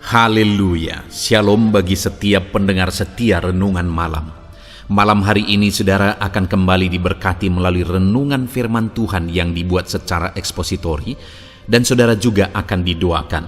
Haleluya, shalom bagi setiap pendengar setia Renungan Malam. Malam hari ini saudara akan kembali diberkati melalui renungan firman Tuhan yang dibuat secara ekspositori, dan saudara juga akan didoakan.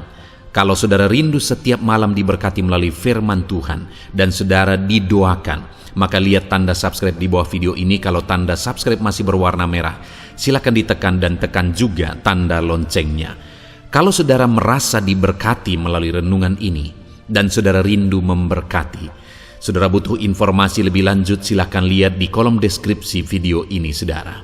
Kalau saudara rindu setiap malam diberkati melalui firman Tuhan dan saudara didoakan, maka lihat tanda subscribe di bawah video ini. Kalau tanda subscribe masih berwarna merah, silakan ditekan dan tekan juga tanda loncengnya. Kalau saudara merasa diberkati melalui renungan ini dan saudara rindu memberkati, saudara butuh informasi lebih lanjut, silakan lihat di kolom deskripsi video ini saudara.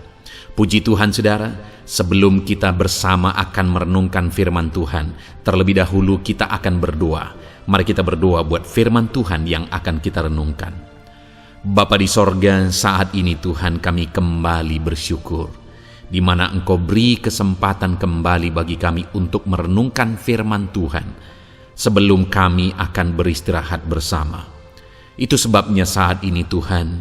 Puji Tuhan saudara, sebelum kita bersama akan merenungkan firman Tuhan, terlebih dahulu kita akan berdoa. Mari kita berdoa buat firman Tuhan yang akan kita renungkan. Bapa di sorga, saat ini Tuhan kami kembali bersyukur, di mana Engkau beri kesempatan kembali bagi kami untuk merenungkan firman Tuhan sebelum kami akan beristirahat bersama. Itu sebabnya saat ini Tuhan,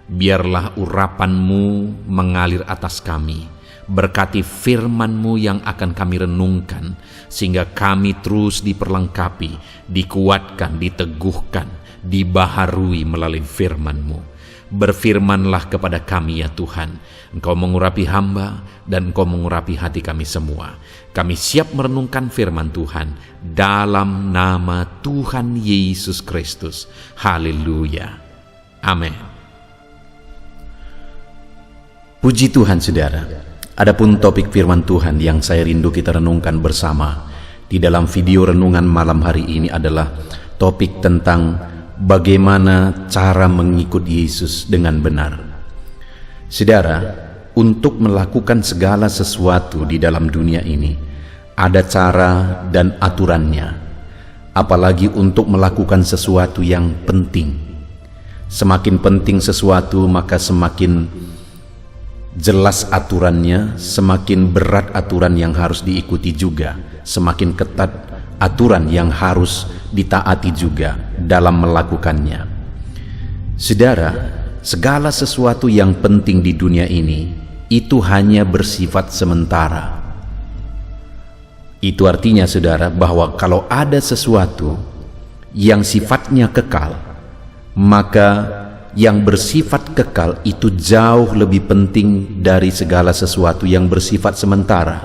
biarlah urapan-Mu mengalir atas kami. Berkati firman-Mu yang akan kami renungkan, sehingga kami terus diperlengkapi, dikuatkan, diteguhkan, dibaharui melalui firman-Mu. Berfirmanlah kepada kami ya Tuhan. Engkau mengurapi hamba dan Engkau mengurapi hati kami semua. Kami siap merenungkan firman Tuhan dalam nama Tuhan Yesus Kristus. Haleluya. Amin. Puji Tuhan saudara. Adapun topik firman Tuhan yang saya rindu kita renungkan bersama di dalam video renungan malam hari ini adalah topik tentang bagaimana cara mengikut Yesus dengan benar. Saudara, untuk melakukan segala sesuatu di dalam dunia ini, ada cara dan aturannya. Apalagi untuk melakukan sesuatu yang penting. Semakin penting sesuatu, maka semakin jelas aturannya, semakin berat aturan yang harus diikuti juga, semakin ketat aturan yang harus ditaati juga dalam melakukannya. Saudara, segala sesuatu yang penting di dunia ini itu hanya bersifat sementara. Itu artinya saudara bahwa kalau ada sesuatu yang sifatnya kekal, maka yang bersifat kekal itu jauh lebih penting dari segala sesuatu yang bersifat sementara.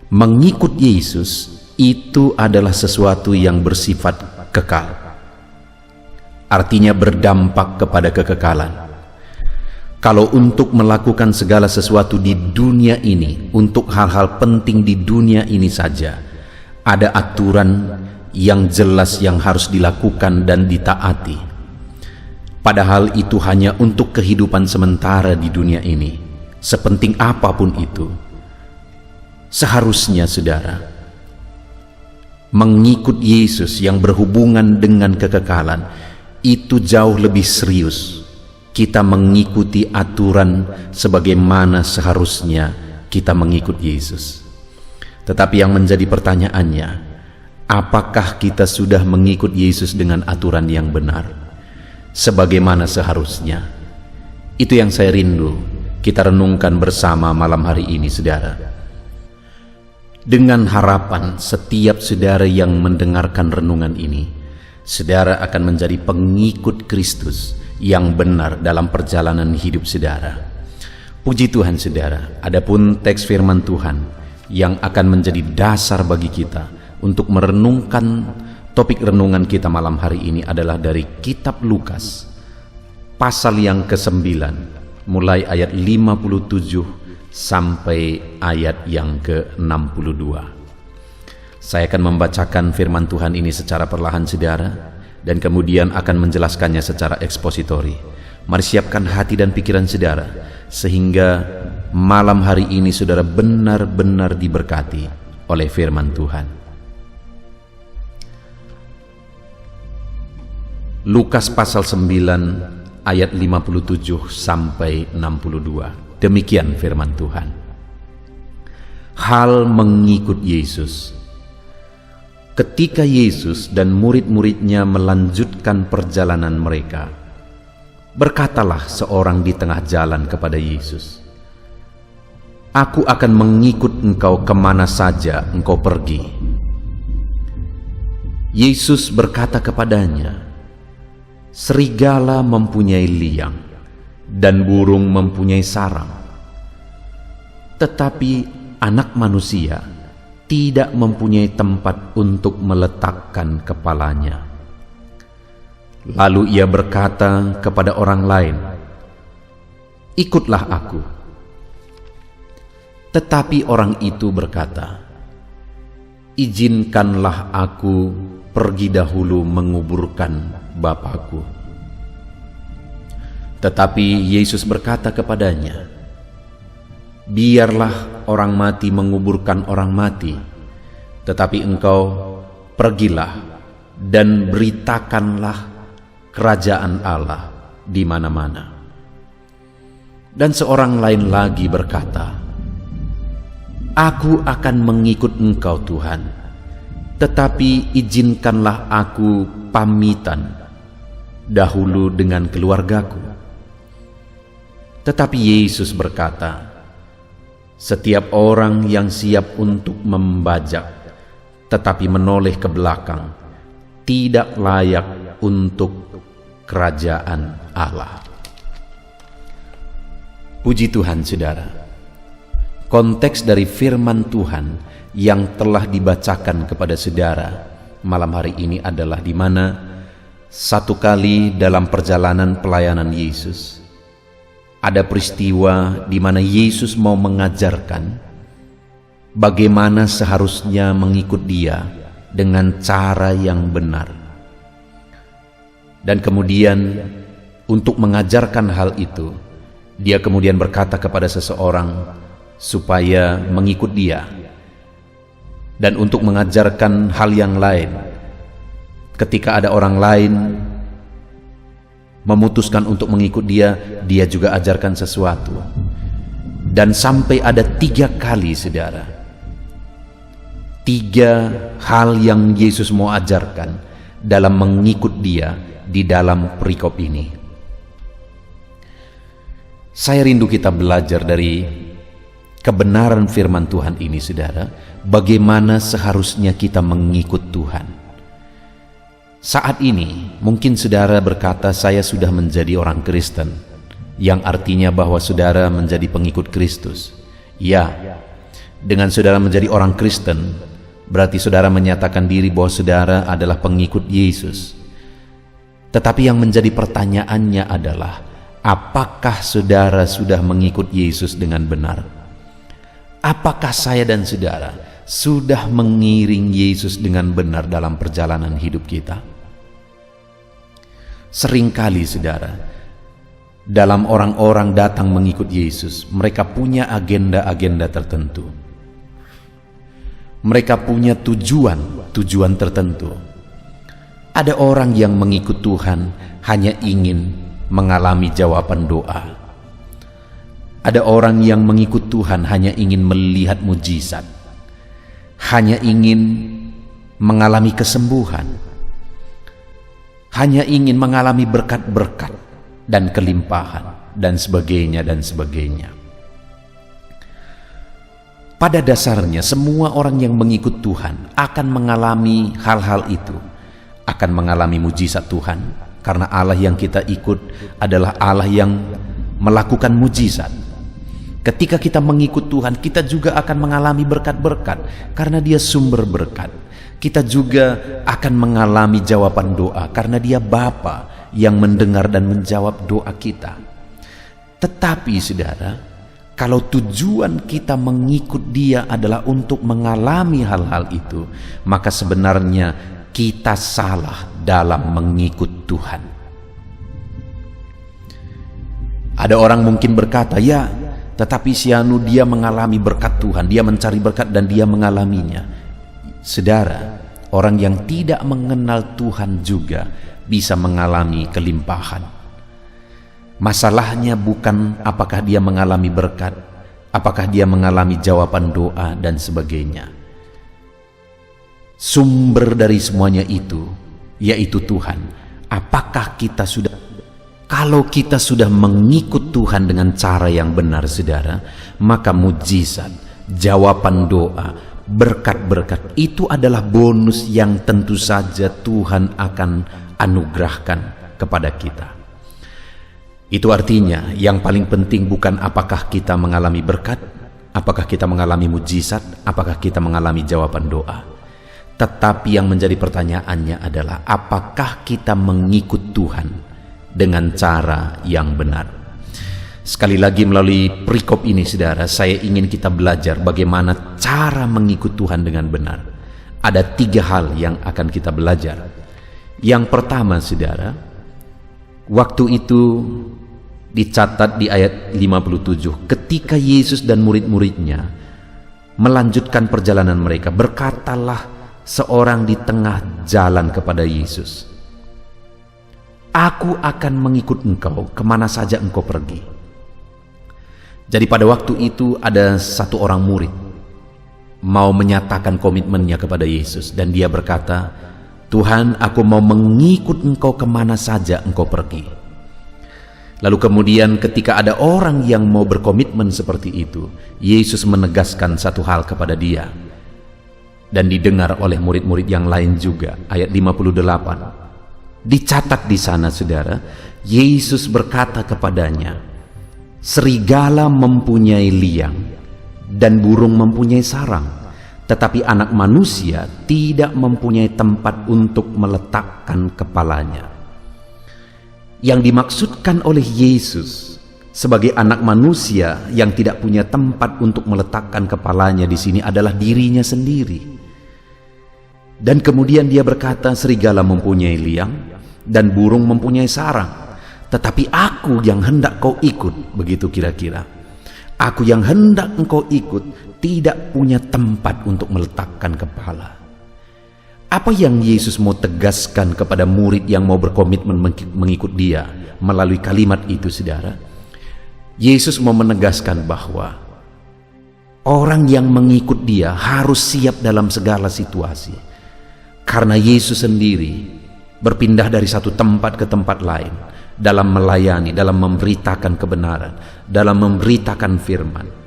Mengikut Yesus itu adalah sesuatu yang bersifat kekal. Artinya berdampak kepada kekekalan. Kalau untuk melakukan segala sesuatu di dunia ini, untuk hal-hal penting di dunia ini saja, ada aturan yang jelas yang harus dilakukan dan ditaati. Padahal itu hanya untuk kehidupan sementara di dunia ini. Sepenting apapun itu, seharusnya saudara, mengikut Yesus yang berhubungan dengan kekekalan itu jauh lebih serius. Kita mengikuti aturan sebagaimana seharusnya kita mengikut Yesus. Tetapi yang menjadi pertanyaannya, apakah kita sudah mengikut Yesus dengan aturan yang benar sebagaimana seharusnya? Itu yang saya rindu kita renungkan bersama malam hari ini saudara. Dengan harapan setiap saudara yang mendengarkan renungan ini, saudara akan menjadi pengikut Kristus yang benar dalam perjalanan hidup saudara. Puji Tuhan saudara, adapun teks firman Tuhan yang akan menjadi dasar bagi kita untuk merenungkan topik renungan kita malam hari ini adalah dari kitab Lukas, pasal yang ke-9, mulai ayat 57 sampai ayat yang ke-62. Saya akan membacakan firman Tuhan ini secara perlahan saudara, dan kemudian akan menjelaskannya secara ekspositori. Mari siapkan hati dan pikiran saudara, sehingga malam hari ini saudara benar-benar diberkati oleh firman Tuhan. Lukas pasal 9 ayat 57 sampai 62. Demikian firman Tuhan. Hal mengikut Yesus. Ketika Yesus dan murid-muridnya melanjutkan perjalanan mereka, berkatalah seorang di tengah jalan kepada Yesus, "Aku akan mengikut engkau kemana saja engkau pergi." Yesus berkata kepadanya, "Serigala mempunyai liang dan burung mempunyai sarang, tetapi Anak Manusia tidak mempunyai tempat untuk meletakkan kepalanya." Lalu ia berkata kepada orang lain, "Ikutlah aku." Tetapi orang itu berkata, "Izinkanlah aku pergi dahulu menguburkan Bapakku." Tetapi Yesus berkata kepadanya, "Biarlah orang mati menguburkan orang mati, tetapi engkau pergilah dan beritakanlah kerajaan Allah di mana-mana." Dan seorang lain lagi berkata, "Aku akan mengikut engkau Tuhan, tetapi izinkanlah aku pamitan dahulu dengan keluargaku." Tetapi Yesus berkata, "Setiap orang yang siap untuk membajak tetapi menoleh ke belakang tidak layak untuk kerajaan Allah." Puji Tuhan, saudara. Konteks dari firman Tuhan yang telah dibacakan kepada saudara malam hari ini adalah di mana satu kali dalam perjalanan pelayanan Yesus ada peristiwa di mana Yesus mau mengajarkan bagaimana seharusnya mengikut Dia dengan cara yang benar. Dan kemudian untuk mengajarkan hal itu, Dia kemudian berkata kepada seseorang supaya mengikut Dia. Dan untuk mengajarkan hal yang lain, ketika ada orang lain memutuskan untuk mengikut Dia, Dia juga ajarkan sesuatu. Dan sampai ada 3 kali, saudara, 3 hal yang Yesus mau ajarkan dalam mengikut Dia di dalam perikop ini. Saya rindu kita belajar dari kebenaran firman Tuhan ini, saudara, bagaimana seharusnya kita mengikut Tuhan. Saat ini mungkin saudara berkata, "Saya sudah menjadi orang Kristen," yang artinya bahwa saudara menjadi pengikut Kristus. Ya, dengan saudara menjadi orang Kristen berarti saudara menyatakan diri bahwa saudara adalah pengikut Yesus. Tetapi yang menjadi pertanyaannya adalah, apakah saudara sudah mengikut Yesus dengan benar? Apakah saya dan saudara sudah mengiring Yesus dengan benar dalam perjalanan hidup kita? Seringkali, saudara, dalam orang-orang datang mengikut Yesus, mereka punya agenda-agenda tertentu. Mereka punya tujuan tertentu. Ada orang yang mengikut Tuhan hanya ingin mengalami jawaban doa. Ada orang yang mengikut Tuhan hanya ingin melihat mujizat, hanya ingin mengalami kesembuhan, hanya ingin mengalami berkat-berkat dan kelimpahan, dan sebagainya dan sebagainya. Pada dasarnya semua orang yang mengikut Tuhan akan mengalami hal-hal itu, akan mengalami mujizat Tuhan, karena Allah yang kita ikut adalah Allah yang melakukan mujizat. Ketika kita mengikut Tuhan, kita juga akan mengalami berkat-berkat karena Dia sumber berkat. Kita juga akan mengalami jawaban doa karena Dia Bapa yang mendengar dan menjawab doa kita. Tetapi saudara, kalau tujuan kita mengikut Dia adalah untuk mengalami hal-hal itu, maka sebenarnya kita salah dalam mengikut Tuhan. Ada orang mungkin berkata, "Ya, tetapi si anu dia mengalami berkat Tuhan, dia mencari berkat dan dia mengalaminya." Saudara, orang yang tidak mengenal Tuhan juga bisa mengalami kelimpahan. Masalahnya bukan apakah dia mengalami berkat, apakah dia mengalami jawaban doa dan sebagainya. Sumber dari semuanya itu yaitu Tuhan. Apakah kita sudah, kalau kita sudah mengikut Tuhan dengan cara yang benar, saudara, maka mujizat, jawaban doa, berkat-berkat itu adalah bonus yang tentu saja Tuhan akan anugerahkan kepada kita. Itu artinya yang paling penting bukan apakah kita mengalami berkat, apakah kita mengalami mujizat, apakah kita mengalami jawaban doa. Tetapi yang menjadi pertanyaannya adalah apakah kita mengikut Tuhan dengan cara yang benar. Sekali lagi melalui perikop ini saudara, saya ingin kita belajar bagaimana cara mengikut Tuhan dengan benar. Ada 3 hal yang akan kita belajar. Yang pertama saudara, waktu itu dicatat di ayat 57, ketika Yesus dan murid-muridnya melanjutkan perjalanan mereka, berkatalah seorang di tengah jalan kepada Yesus, "Aku akan mengikut engkau kemana saja engkau pergi." Jadi pada waktu itu ada satu orang murid mau menyatakan komitmennya kepada Yesus, dan dia berkata, "Tuhan, aku mau mengikut engkau kemana saja engkau pergi." Lalu kemudian ketika ada orang yang mau berkomitmen seperti itu, Yesus menegaskan satu hal kepada dia, dan didengar oleh murid-murid yang lain juga. Ayat 58 dicatat di sana saudara, Yesus berkata kepadanya, "Serigala mempunyai liang dan burung mempunyai sarang, tetapi anak manusia tidak mempunyai tempat untuk meletakkan kepalanya." Yang dimaksudkan oleh Yesus sebagai anak manusia yang tidak punya tempat untuk meletakkan kepalanya di sini adalah dirinya sendiri. Dan kemudian dia berkata, serigala mempunyai liang dan burung mempunyai sarang, tetapi aku yang hendak kau ikut, begitu kira-kira. Aku yang hendak engkau ikut tidak punya tempat untuk meletakkan kepala. Apa yang Yesus mau tegaskan kepada murid yang mau berkomitmen mengikut dia melalui kalimat itu saudara? Yesus mau menegaskan bahwa orang yang mengikut dia harus siap dalam segala situasi. Karena Yesus sendiri berpindah dari satu tempat ke tempat lain dalam melayani, dalam memberitakan kebenaran, dalam memberitakan firman.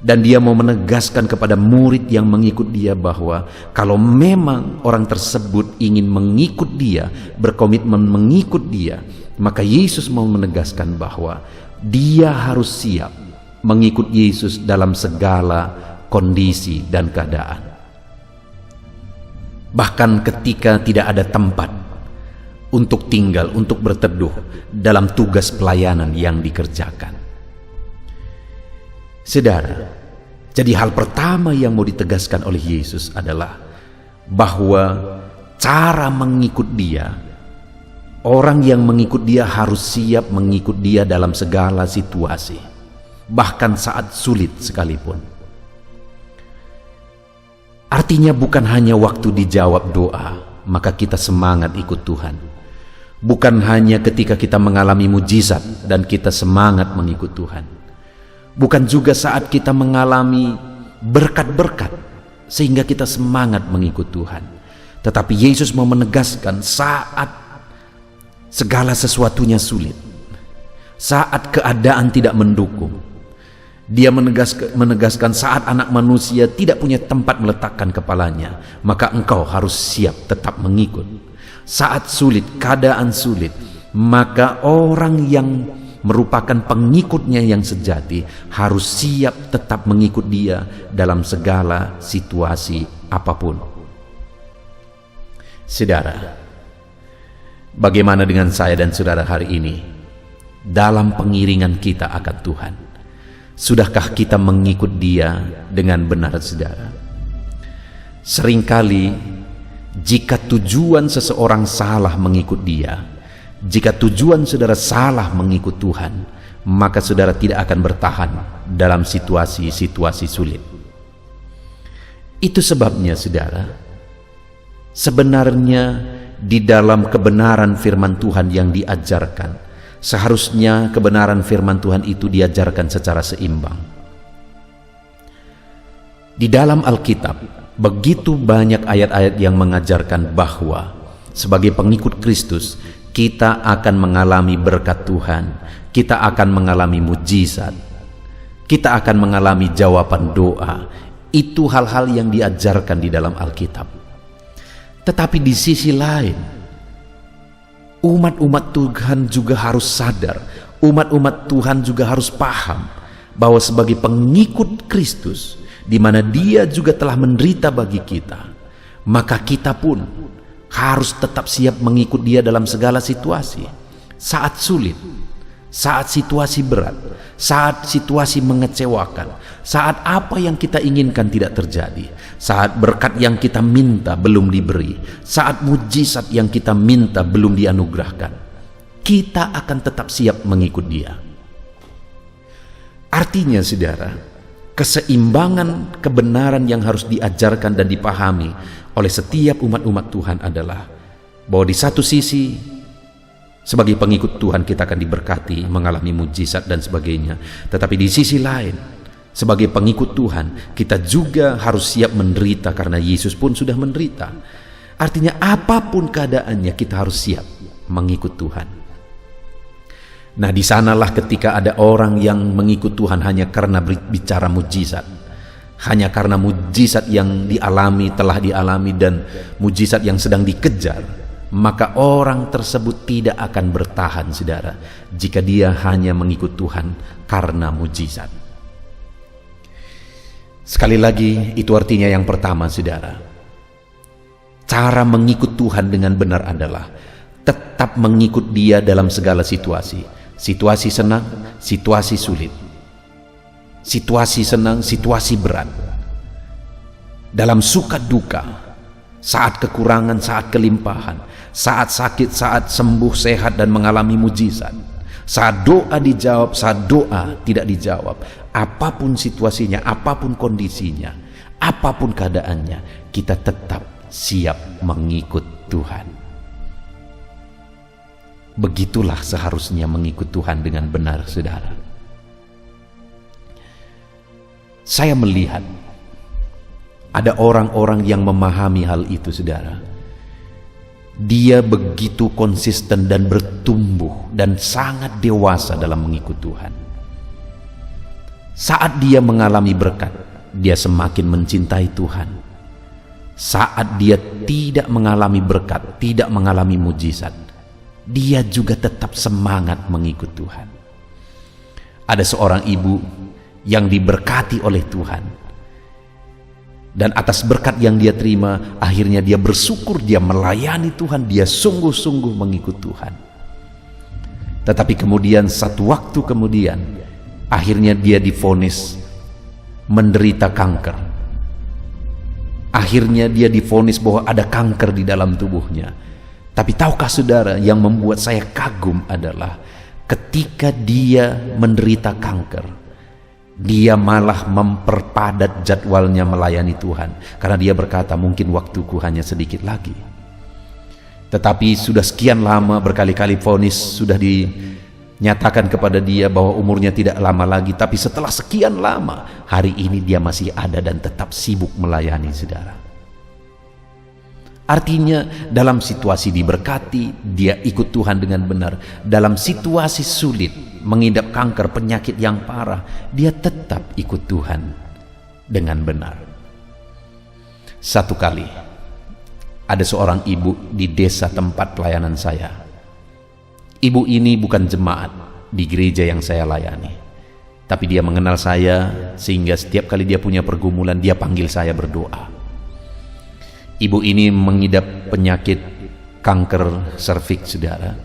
Dan dia mau menegaskan kepada murid yang mengikut dia bahwa kalau memang orang tersebut ingin mengikut dia, berkomitmen mengikut dia, maka Yesus mau menegaskan bahwa dia harus siap mengikut Yesus dalam segala kondisi dan keadaan. Bahkan ketika tidak ada tempat untuk tinggal, untuk berteduh dalam tugas pelayanan yang dikerjakan. Saudara, jadi hal pertama yang mau ditegaskan oleh Yesus adalah bahwa cara mengikut dia, orang yang mengikut dia harus siap mengikut dia dalam segala situasi, bahkan saat sulit sekalipun. Artinya bukan hanya waktu dijawab doa, maka kita semangat ikut Tuhan. Bukan hanya ketika kita mengalami mujizat dan kita semangat mengikut Tuhan. Bukan juga saat kita mengalami berkat-berkat sehingga kita semangat mengikut Tuhan. Tetapi Yesus mau menegaskan saat segala sesuatunya sulit, saat keadaan tidak mendukung, dia menegaskan saat anak manusia tidak punya tempat meletakkan kepalanya, maka engkau harus siap tetap mengikut. Saat sulit, keadaan sulit, maka orang yang merupakan pengikutnya yang sejati harus siap tetap mengikut dia dalam segala situasi apapun. Saudara, bagaimana dengan saya dan saudara hari ini dalam pengiringan kita akan Tuhan? Sudahkah kita mengikut dia dengan benar saudara? Seringkali jika tujuan seseorang salah mengikut dia, jika tujuan saudara salah mengikut Tuhan, maka saudara tidak akan bertahan dalam situasi-situasi sulit. Itu sebabnya saudara, sebenarnya di dalam kebenaran firman Tuhan yang diajarkan, seharusnya kebenaran firman Tuhan itu diajarkan secara seimbang. Di dalam Alkitab, begitu banyak ayat-ayat yang mengajarkan bahwa sebagai pengikut Kristus, kita akan mengalami berkat Tuhan, kita akan mengalami mujizat, kita akan mengalami jawaban doa. Itu hal-hal yang diajarkan di dalam Alkitab. Tetapi di sisi lain, umat-umat Tuhan juga harus sadar, umat-umat Tuhan juga harus paham bahwa sebagai pengikut Kristus, di mana Dia juga telah menderita bagi kita, maka kita pun harus tetap siap mengikut Dia dalam segala situasi. Saat sulit, saat situasi berat, saat situasi mengecewakan, saat apa yang kita inginkan tidak terjadi, saat berkat yang kita minta belum diberi, saat mujizat yang kita minta belum dianugerahkan, kita akan tetap siap mengikut Dia. Artinya saudara, keseimbangan kebenaran yang harus diajarkan dan dipahami oleh setiap umat-umat Tuhan adalah bahwa di satu sisi sebagai pengikut Tuhan kita akan diberkati, mengalami mujizat dan sebagainya. Tetapi di sisi lain, sebagai pengikut Tuhan, kita juga harus siap menderita karena Yesus pun sudah menderita. Artinya apapun keadaannya kita harus siap mengikut Tuhan. Nah, di sanalah ketika ada orang yang mengikut Tuhan hanya karena bicara mujizat, hanya karena mujizat yang telah dialami dan mujizat yang sedang dikejar, maka orang tersebut tidak akan bertahan, saudara, jika dia hanya mengikut Tuhan karena mujizat. Sekali lagi, itu artinya yang pertama, saudara, cara mengikut Tuhan dengan benar adalah tetap mengikut Dia dalam segala situasi. Situasi senang, situasi sulit, situasi senang, situasi berat, dalam suka duka, saat kekurangan, saat kelimpahan, saat sakit, saat sembuh, sehat dan mengalami mujizat, saat doa dijawab, saat doa tidak dijawab. Apapun situasinya, apapun kondisinya, apapun keadaannya, kita tetap siap mengikut Tuhan. Begitulah seharusnya mengikut Tuhan dengan benar, saudara. Saya melihat ada orang-orang yang memahami hal itu, saudara. Dia begitu konsisten dan bertumbuh dan sangat dewasa dalam mengikut Tuhan. Saat dia mengalami berkat, dia semakin mencintai Tuhan. Saat dia tidak mengalami berkat, tidak mengalami mujizat, dia juga tetap semangat mengikut Tuhan. Ada seorang ibu yang diberkati oleh Tuhan, dan atas berkat yang dia terima, akhirnya dia bersyukur, dia melayani Tuhan, dia sungguh-sungguh mengikut Tuhan. Tetapi kemudian satu waktu kemudian, akhirnya dia divonis menderita kanker. Akhirnya dia divonis bahwa ada kanker di dalam tubuhnya. Tapi tahukah saudara, yang membuat saya kagum adalah ketika dia menderita kanker, dia malah memperpadat jadwalnya melayani Tuhan, karena dia berkata, mungkin waktuku hanya sedikit lagi. Tetapi sudah sekian lama, berkali-kali vonis sudah dinyatakan kepada dia bahwa umurnya tidak lama lagi. Tapi setelah sekian lama, hari ini dia masih ada dan tetap sibuk melayani, saudara. Artinya dalam situasi diberkati, dia ikut Tuhan dengan benar. Dalam situasi sulit, mengidap kanker, penyakit yang parah, dia tetap ikut Tuhan dengan benar. Satu kali, ada seorang ibu di desa tempat pelayanan saya. Ibu ini bukan jemaat di gereja yang saya layani, tapi dia mengenal saya, sehingga setiap kali dia punya pergumulan, dia panggil saya berdoa. Ibu ini mengidap penyakit kanker serviks, saudara,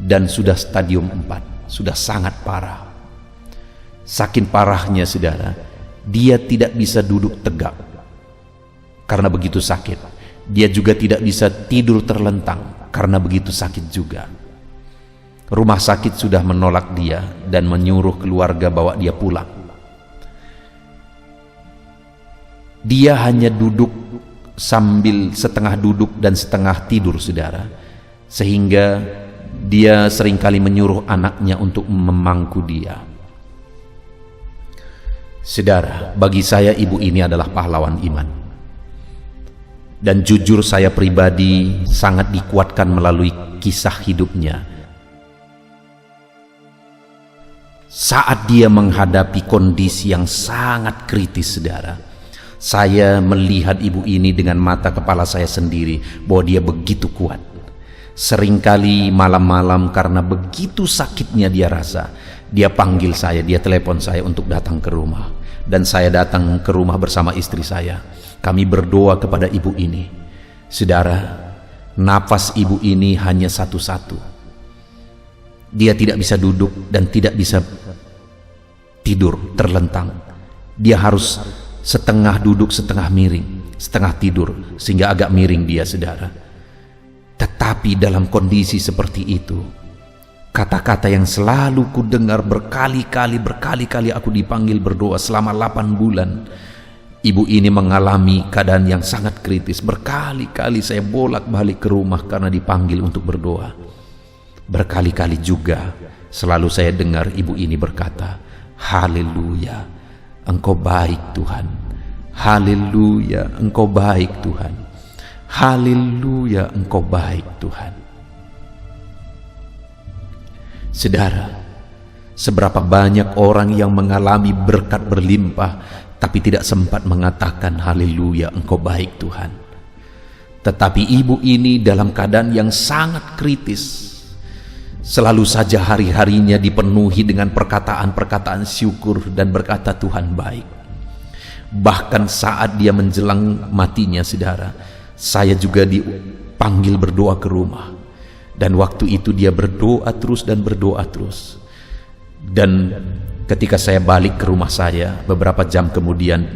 dan sudah stadium 4, sudah sangat parah. Saking parahnya, saudara, dia tidak bisa duduk tegak karena begitu sakit. Dia juga tidak bisa tidur terlentang karena begitu sakit juga. Rumah sakit sudah menolak dia dan menyuruh keluarga bawa dia pulang. Dia hanya duduk sambil setengah duduk dan setengah tidur, saudara, sehingga dia seringkali menyuruh anaknya untuk memangku dia. Saudara, bagi saya ibu ini adalah pahlawan iman, dan jujur saya pribadi sangat dikuatkan melalui kisah hidupnya. Saat dia menghadapi kondisi yang sangat kritis, saudara, Saya melihat ibu ini dengan mata kepala saya sendiri bahwa dia begitu kuat. Seringkali malam-malam karena begitu sakitnya dia rasa, dia panggil saya, dia telepon saya untuk datang ke rumah. Dan saya datang ke rumah bersama istri saya. Kami berdoa kepada ibu ini. Saudara, nafas ibu ini hanya satu-satu. Dia tidak bisa duduk dan tidak bisa tidur terlentang. Dia harus setengah duduk, setengah miring, setengah tidur, sehingga agak miring dia, saudara. Tetapi dalam kondisi seperti itu, kata-kata yang selalu ku dengar berkali-kali aku dipanggil berdoa selama 8 bulan. Ibu ini mengalami keadaan yang sangat kritis. Berkali-kali saya bolak-balik ke rumah karena dipanggil untuk berdoa. Berkali-kali juga selalu saya dengar ibu ini berkata, "Haleluya, Engkau baik Tuhan. Haleluya, Engkau baik Tuhan. Haleluya, Engkau baik Tuhan." Saudara, seberapa banyak orang yang mengalami berkat berlimpah tapi tidak sempat mengatakan haleluya, Engkau baik Tuhan. Tetapi ibu ini dalam keadaan yang sangat kritis. Selalu saja hari-harinya dipenuhi dengan perkataan-perkataan syukur dan berkata Tuhan baik. Bahkan saat dia menjelang matinya, saudara, saya juga dipanggil berdoa ke rumah. Dan waktu itu dia berdoa terus dan berdoa terus. Dan ketika saya balik ke rumah saya, beberapa jam kemudian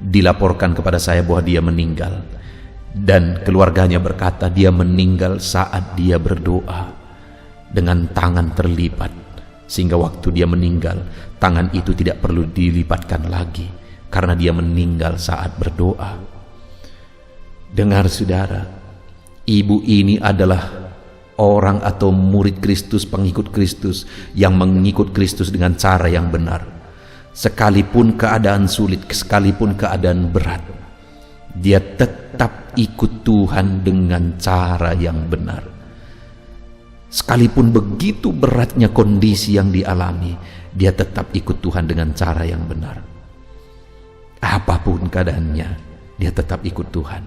dilaporkan kepada saya bahwa dia meninggal. Dan keluarganya berkata dia meninggal saat dia berdoa dengan tangan terlipat, sehingga waktu dia meninggal tangan itu tidak perlu dilipatkan lagi karena dia meninggal saat berdoa. Dengar saudara, ibu ini adalah orang atau murid Kristus, pengikut Kristus yang mengikut Kristus dengan cara yang benar. Sekalipun keadaan sulit, sekalipun keadaan berat, dia tetap ikut Tuhan dengan cara yang benar. Sekalipun begitu beratnya kondisi yang dialami, dia tetap ikut Tuhan dengan cara yang benar. Apapun keadaannya, dia tetap ikut Tuhan.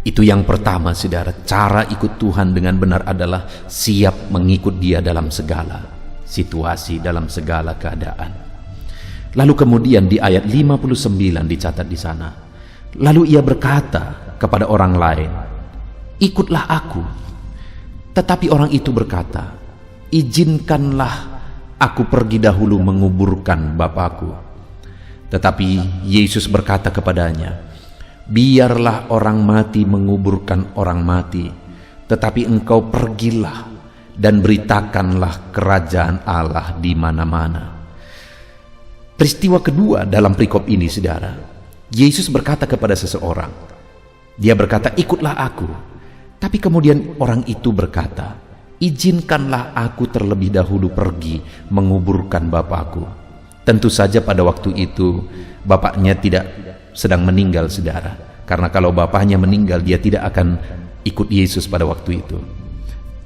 Itu yang pertama, saudara. Cara ikut Tuhan dengan benar adalah siap mengikut Dia dalam segala situasi, dalam segala keadaan. Lalu kemudian di ayat 59 dicatat di sana, lalu ia berkata kepada orang lain, "Ikutlah aku." Tetapi orang itu berkata, "Izinkanlah aku pergi dahulu menguburkan Bapakku." Tetapi Yesus berkata kepadanya, "Biarlah orang mati menguburkan orang mati, tetapi engkau pergilah dan beritakanlah kerajaan Allah di mana-mana." Peristiwa kedua dalam perikop ini, saudara, Yesus berkata kepada seseorang, dia berkata, "Ikutlah aku." Tapi kemudian orang itu berkata, "Izinkanlah aku terlebih dahulu pergi menguburkan Bapakku." Tentu saja pada waktu itu bapaknya tidak sedang meninggal, saudara. Karena kalau bapaknya meninggal, dia tidak akan ikut Yesus pada waktu itu.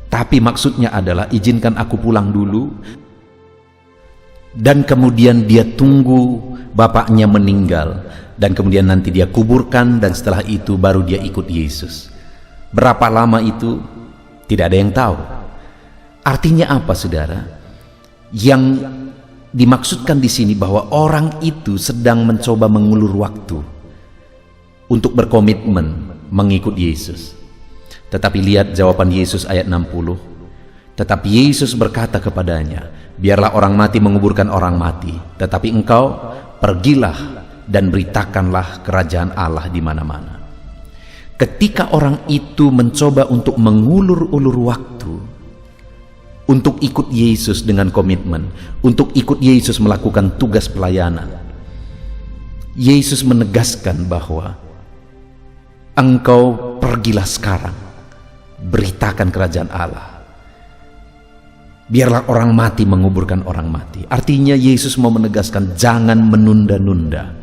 Tapi maksudnya adalah, izinkan aku pulang dulu, dan kemudian dia tunggu bapaknya meninggal, dan kemudian nanti dia kuburkan, dan setelah itu baru dia ikut Yesus. Berapa lama itu? Tidak ada yang tahu. Artinya apa, saudara? Yang dimaksudkan di sini bahwa orang itu sedang mencoba mengulur waktu untuk berkomitmen mengikut Yesus. Tetapi lihat jawaban Yesus ayat 60. Tetapi Yesus berkata kepadanya, "Biarlah orang mati menguburkan orang mati, tetapi engkau pergilah dan beritakanlah kerajaan Allah di mana-mana." Ketika orang itu mencoba untuk mengulur-ulur waktu untuk ikut Yesus dengan komitmen, untuk ikut Yesus melakukan tugas pelayanan, Yesus menegaskan bahwa engkau pergilah sekarang, beritakan kerajaan Allah. Biarlah orang mati menguburkan orang mati. Artinya Yesus mau menegaskan, jangan menunda-nunda.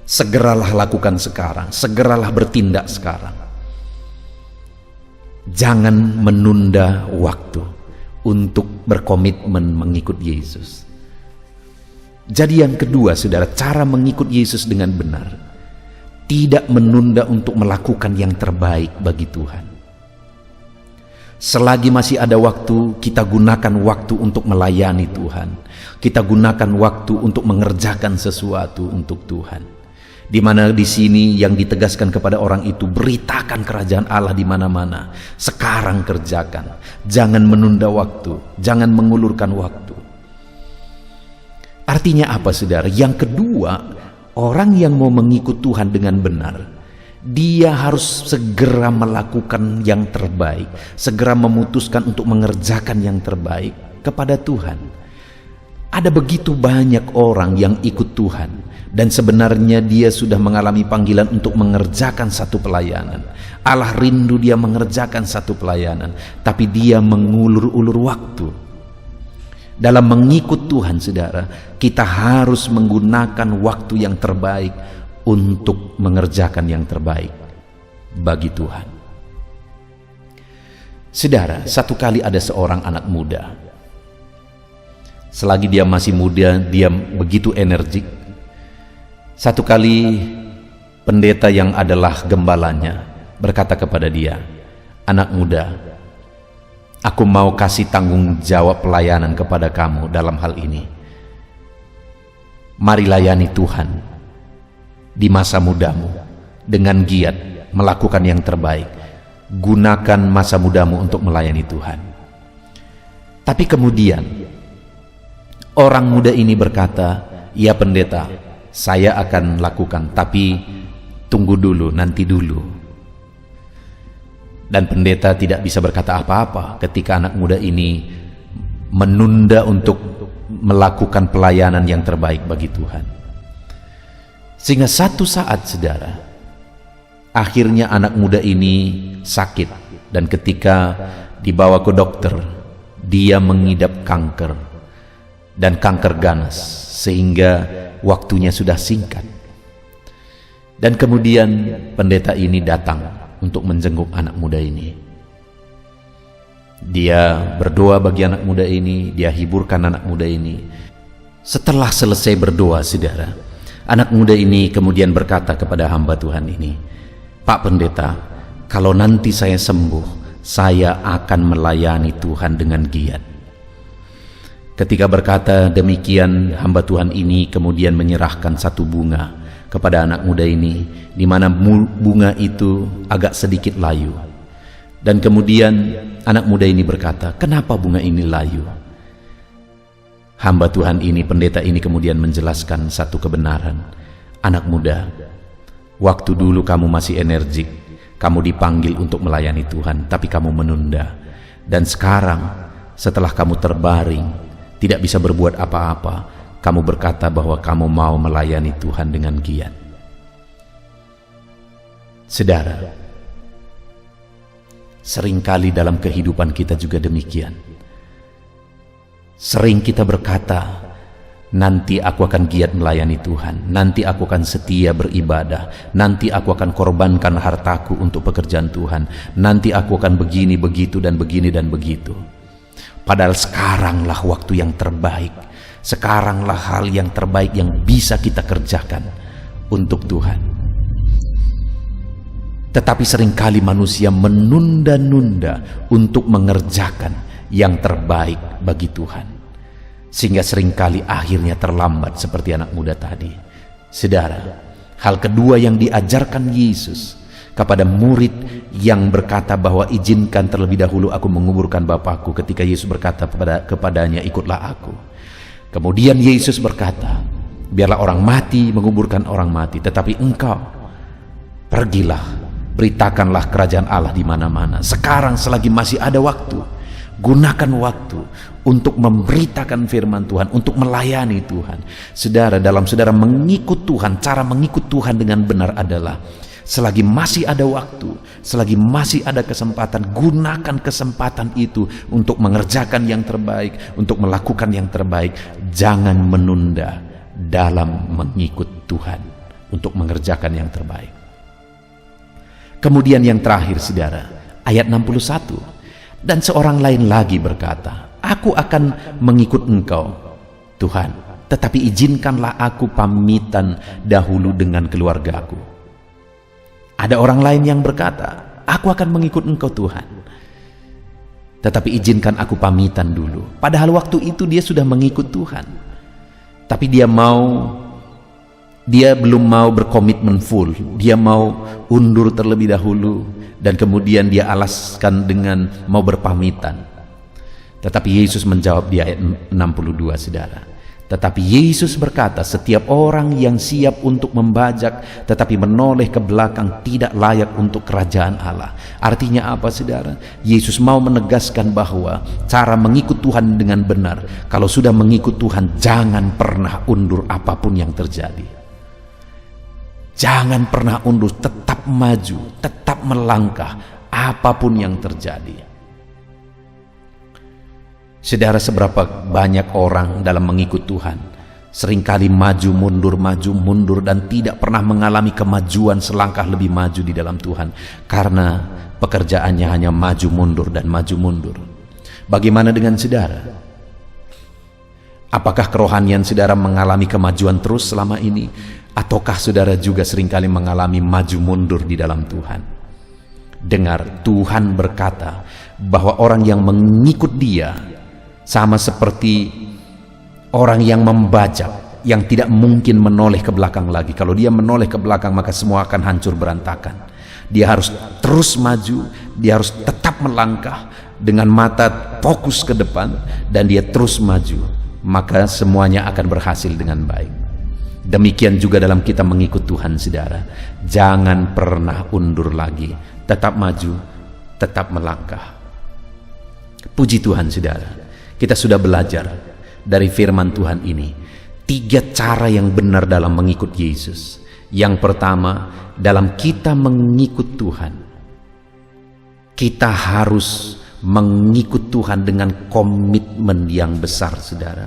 Segeralah lakukan sekarang, segeralah bertindak sekarang. Jangan menunda waktu untuk berkomitmen mengikut Yesus. Jadi yang kedua, saudara, cara mengikut Yesus dengan benar, tidak menunda untuk melakukan yang terbaik bagi Tuhan. Selagi masih ada waktu, kita gunakan waktu untuk melayani Tuhan. Kita gunakan waktu untuk mengerjakan sesuatu untuk Tuhan. Di mana di sini yang ditegaskan kepada orang itu, beritakan kerajaan Allah di mana-mana. Sekarang kerjakan. Jangan menunda waktu, jangan mengulurkan waktu. Artinya apa, saudara? Yang kedua, orang yang mau mengikut Tuhan dengan benar, dia harus segera melakukan yang terbaik, segera memutuskan untuk mengerjakan yang terbaik kepada Tuhan. Ada begitu banyak orang yang ikut Tuhan, dan sebenarnya dia sudah mengalami panggilan untuk mengerjakan satu pelayanan. Allah rindu dia mengerjakan satu pelayanan, tapi dia mengulur-ulur waktu. Dalam mengikut Tuhan, saudara, kita harus menggunakan waktu yang terbaik untuk mengerjakan yang terbaik bagi Tuhan. Saudara, satu kali ada seorang anak muda. Selagi dia masih muda, dia begitu energik. Satu kali pendeta yang adalah gembalanya berkata kepada dia, "Anak muda, aku mau kasih tanggung jawab pelayanan kepada kamu dalam hal ini. Mari layani Tuhan di masa mudamu dengan giat, melakukan yang terbaik. Gunakan masa mudamu untuk melayani Tuhan." Tapi kemudian orang muda ini berkata, "Ya pendeta, saya akan lakukan, tapi tunggu dulu, nanti dulu." Dan pendeta tidak bisa berkata apa-apa ketika anak muda ini menunda untuk melakukan pelayanan yang terbaik bagi Tuhan. Sehingga satu saat, saudara, akhirnya anak muda ini sakit, dan ketika dibawa ke dokter, dia mengidap kanker, dan kanker ganas, sehingga waktunya sudah singkat. Dan kemudian pendeta ini datang untuk menjenguk anak muda ini. Dia berdoa bagi anak muda ini, dia hiburkan anak muda ini. Setelah selesai berdoa, saudara, anak muda ini kemudian berkata kepada hamba Tuhan ini, "Pak pendeta, kalau nanti saya sembuh, saya akan melayani Tuhan dengan giat." Ketika berkata demikian, hamba Tuhan ini kemudian menyerahkan satu bunga kepada anak muda ini, di mana bunga itu agak sedikit layu. Dan kemudian anak muda ini berkata, "Kenapa bunga ini layu?" Hamba Tuhan ini, pendeta ini kemudian menjelaskan satu kebenaran. "Anak muda, waktu dulu kamu masih energik, kamu dipanggil untuk melayani Tuhan, tapi kamu menunda. Dan sekarang setelah kamu terbaring, tidak bisa berbuat apa-apa, kamu berkata bahwa kamu mau melayani Tuhan dengan giat." Saudara, seringkali dalam kehidupan kita juga demikian. Sering kita berkata, "Nanti aku akan giat melayani Tuhan, nanti aku akan setia beribadah, nanti aku akan korbankan hartaku untuk pekerjaan Tuhan, nanti aku akan begini, begitu, dan begini dan begitu." Padahal sekaranglah waktu yang terbaik, sekaranglah hal yang terbaik yang bisa kita kerjakan untuk Tuhan. Tetapi seringkali manusia menunda-nunda untuk mengerjakan yang terbaik bagi Tuhan, sehingga seringkali akhirnya terlambat seperti anak muda tadi. Saudara, hal kedua yang diajarkan Yesus kepada murid yang berkata bahwa "Izinkan terlebih dahulu aku menguburkan Bapakku," ketika Yesus berkata kepadanya, "Ikutlah aku." Kemudian Yesus berkata, "Biarlah orang mati menguburkan orang mati, tetapi engkau pergilah, beritakanlah kerajaan Allah di mana-mana." Sekarang selagi masih ada waktu, gunakan waktu untuk memberitakan firman Tuhan, untuk melayani Tuhan. Saudara, dalam saudara mengikut Tuhan, cara mengikut Tuhan dengan benar adalah selagi masih ada waktu, selagi masih ada kesempatan, gunakan kesempatan itu untuk mengerjakan yang terbaik, untuk melakukan yang terbaik. Jangan menunda dalam mengikut Tuhan untuk mengerjakan yang terbaik. Kemudian yang terakhir, saudara, ayat 61. "Dan seorang lain lagi berkata, 'Aku akan mengikut engkau, Tuhan, tetapi izinkanlah aku pamitan dahulu dengan keluargaku. Ada orang lain yang berkata, aku akan mengikut engkau Tuhan, tetapi izinkan aku pamitan dulu. Padahal waktu itu dia sudah mengikut Tuhan, tapi dia belum mau berkomitmen full. Dia mau undur terlebih dahulu, dan kemudian dia alaskan dengan mau berpamitan. Tetapi Yesus menjawab di ayat 62, saudara. Tetapi Yesus berkata, setiap orang yang siap untuk membajak tetapi menoleh ke belakang tidak layak untuk kerajaan Allah. Artinya apa, saudara? Yesus mau menegaskan bahwa cara mengikut Tuhan dengan benar, kalau sudah mengikut Tuhan, jangan pernah undur apapun yang terjadi. Jangan pernah undur, tetap maju, tetap melangkah apapun yang terjadi. Saudara, seberapa banyak orang dalam mengikut Tuhan seringkali maju mundur dan tidak pernah mengalami kemajuan selangkah lebih maju di dalam Tuhan, karena pekerjaannya hanya maju mundur dan maju mundur. Bagaimana dengan saudara? Apakah kerohanian saudara mengalami kemajuan terus selama ini, ataukah saudara juga seringkali mengalami maju mundur di dalam Tuhan? Dengar, Tuhan berkata bahwa orang yang mengikut Dia sama seperti orang yang membajak, yang tidak mungkin menoleh ke belakang lagi. Kalau dia menoleh ke belakang, maka semua akan hancur berantakan. Dia harus terus maju, dia harus tetap melangkah dengan mata fokus ke depan, dan dia terus maju, maka semuanya akan berhasil dengan baik. Demikian juga dalam kita mengikut Tuhan, saudara. Jangan pernah undur lagi, tetap maju, tetap melangkah. Puji Tuhan, saudara. Kita sudah belajar dari firman Tuhan ini 3 cara yang benar dalam mengikut Yesus. Yang pertama, dalam kita mengikut Tuhan, kita harus mengikut Tuhan dengan komitmen yang besar, saudara.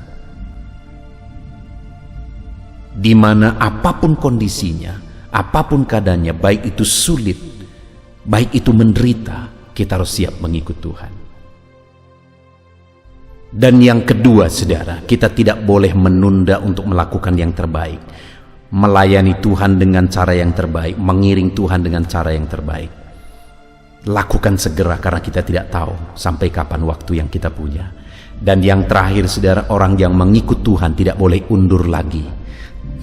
Di mana apapun kondisinya, apapun keadaannya, baik itu sulit, baik itu menderita, kita harus siap mengikut Tuhan. Dan yang kedua, saudara, kita tidak boleh menunda untuk melakukan yang terbaik, melayani Tuhan dengan cara yang terbaik, mengiring Tuhan dengan cara yang terbaik. Lakukan segera, karena kita tidak tahu sampai kapan waktu yang kita punya. Dan yang terakhir, saudara, orang yang mengikut Tuhan tidak boleh undur lagi,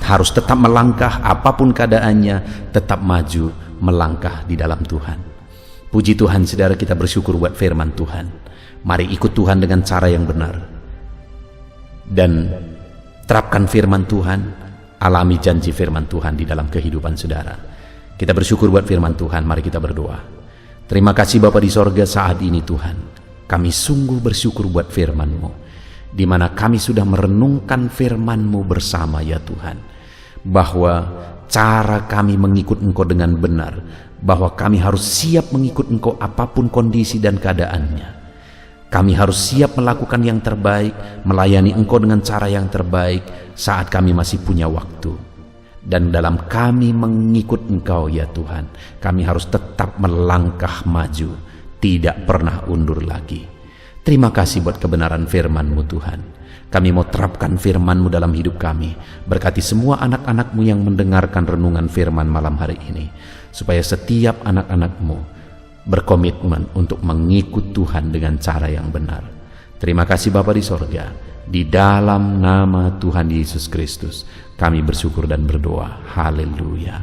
harus tetap melangkah apapun keadaannya, tetap maju melangkah di dalam Tuhan. Puji Tuhan, saudara, kita bersyukur buat firman Tuhan. Mari ikut Tuhan dengan cara yang benar dan terapkan firman Tuhan, alami janji firman Tuhan di dalam kehidupan saudara. Kita bersyukur buat firman Tuhan. Mari kita berdoa. Terima kasih Bapa di sorga, saat ini Tuhan, kami sungguh bersyukur buat firman-Mu, di mana kami sudah merenungkan firman-Mu bersama, ya Tuhan, bahwa cara kami mengikut Engkau dengan benar, bahwa kami harus siap mengikut Engkau apapun kondisi dan keadaannya. Kami harus siap melakukan yang terbaik, melayani Engkau dengan cara yang terbaik saat kami masih punya waktu. Dan dalam kami mengikut Engkau, ya Tuhan, kami harus tetap melangkah maju, tidak pernah undur lagi. Terima kasih buat kebenaran firman-Mu, Tuhan. Kami mau terapkan firman-Mu dalam hidup kami. Berkati semua anak-anak-Mu yang mendengarkan renungan firman malam hari ini, supaya setiap anak-anak-Mu berkomitmen untuk mengikut Tuhan dengan cara yang benar. Terima kasih Bapa di sorga. Di dalam nama Tuhan Yesus Kristus kami bersyukur dan berdoa. Haleluya.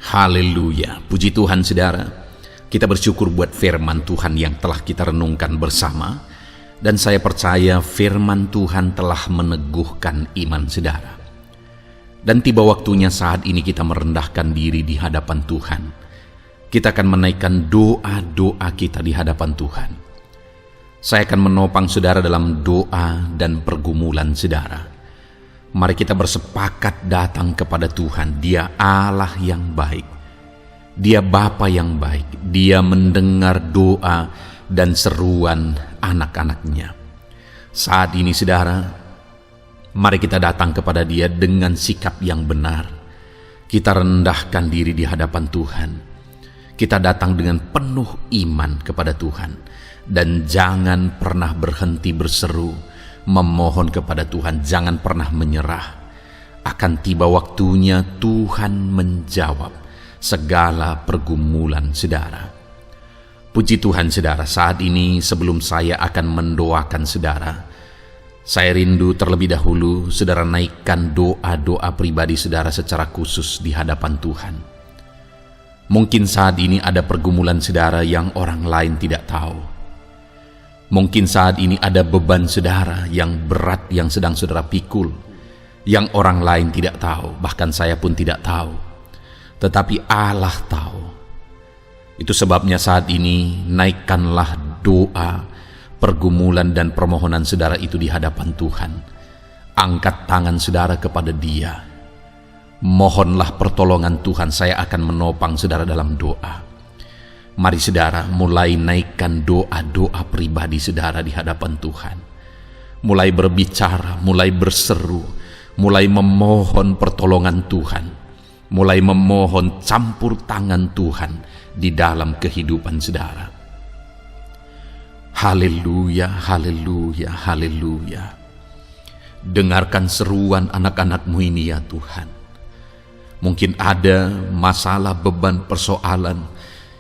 Haleluya. Puji Tuhan, saudara. Kita bersyukur buat firman Tuhan yang telah kita renungkan bersama. Dan saya percaya firman Tuhan telah meneguhkan iman saudara. Dan tiba waktunya saat ini kita merendahkan diri di hadapan Tuhan. Kita akan menaikkan doa-doa kita di hadapan Tuhan. Saya akan menopang saudara dalam doa dan pergumulan saudara. Mari kita bersepakat datang kepada Tuhan. Dia Allah yang baik. Dia Bapa yang baik. Dia mendengar doa dan seruan anak-anaknya. Saat ini saudara, mari kita datang kepada Dia dengan sikap yang benar. Kita rendahkan diri di hadapan Tuhan. Kita datang dengan penuh iman kepada Tuhan. Dan jangan pernah berhenti berseru, memohon kepada Tuhan, jangan pernah menyerah. Akan tiba waktunya Tuhan menjawab segala pergumulan saudara. Puji Tuhan saudara, saat ini sebelum saya akan mendoakan saudara, saya rindu terlebih dahulu saudara naikkan doa-doa pribadi saudara secara khusus di hadapan Tuhan. Mungkin saat ini ada pergumulan saudara yang orang lain tidak tahu. Mungkin saat ini ada beban saudara yang berat yang sedang saudara pikul, yang orang lain tidak tahu, bahkan saya pun tidak tahu. Tetapi Allah tahu. Itu sebabnya saat ini naikkanlah doa, pergumulan dan permohonan saudara itu di hadapan Tuhan. Angkat tangan saudara kepada Dia. Mohonlah pertolongan Tuhan, saya akan menopang saudara dalam doa. Mari saudara mulai naikkan doa-doa pribadi saudara di hadapan Tuhan. Mulai berbicara, mulai berseru, mulai memohon pertolongan Tuhan, mulai memohon campur tangan Tuhan di dalam kehidupan saudara. Haleluya, haleluya, haleluya. Dengarkan seruan anak-anak-Mu ini ya Tuhan. Mungkin ada masalah, beban, persoalan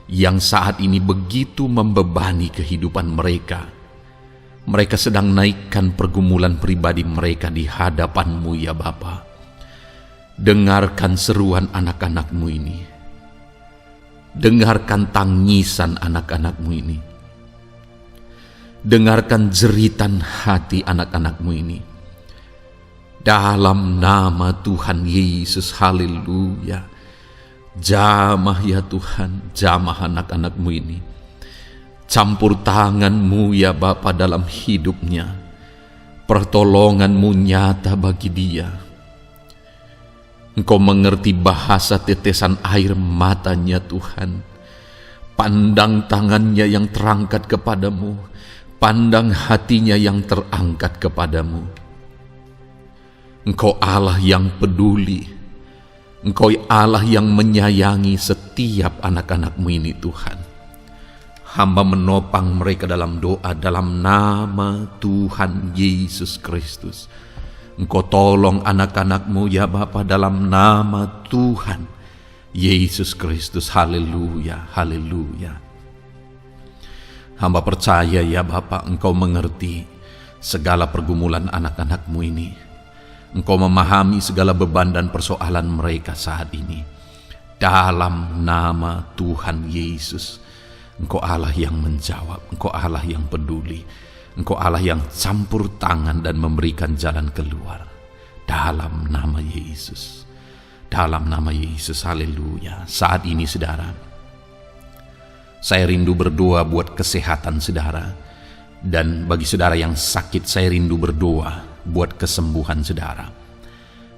yang saat ini begitu membebani kehidupan mereka. Mereka sedang naikkan pergumulan pribadi mereka di hadapan-Mu ya Bapa. Dengarkan seruan anak-anak-Mu ini. Dengarkan tangisan anak-anak-Mu ini. Dengarkan jeritan hati anak-anak-Mu ini. Dalam nama Tuhan Yesus, haleluya. Jamah ya Tuhan, jamah anak-anak-Mu ini. Campur tangan-Mu ya Bapa dalam hidupnya. Pertolongan-Mu nyata bagi dia. Engkau mengerti bahasa tetesan air matanya Tuhan. Pandang tangannya yang terangkat kepadamu. Pandang hatinya yang terangkat kepadamu. Engkau Allah yang peduli. Engkau Allah yang menyayangi setiap anak-anak-Mu ini Tuhan. Hamba menopang mereka dalam doa dalam nama Tuhan Yesus Kristus. Engkau tolong anak-anak-Mu ya Bapa dalam nama Tuhan Yesus Kristus. Haleluya, haleluya. Hamba percaya ya Bapa, Engkau mengerti segala pergumulan anak-anak-Mu ini. Engkau memahami segala beban dan persoalan mereka saat ini. Dalam nama Tuhan Yesus, Engkau Allah yang menjawab, Engkau Allah yang peduli, Engkau Allah yang campur tangan dan memberikan jalan keluar. Dalam nama Yesus, dalam nama Yesus, haleluya. Saat ini saudara, saya rindu berdoa buat kesehatan saudara. Dan bagi saudara yang sakit, saya rindu berdoa buat kesembuhan saudara.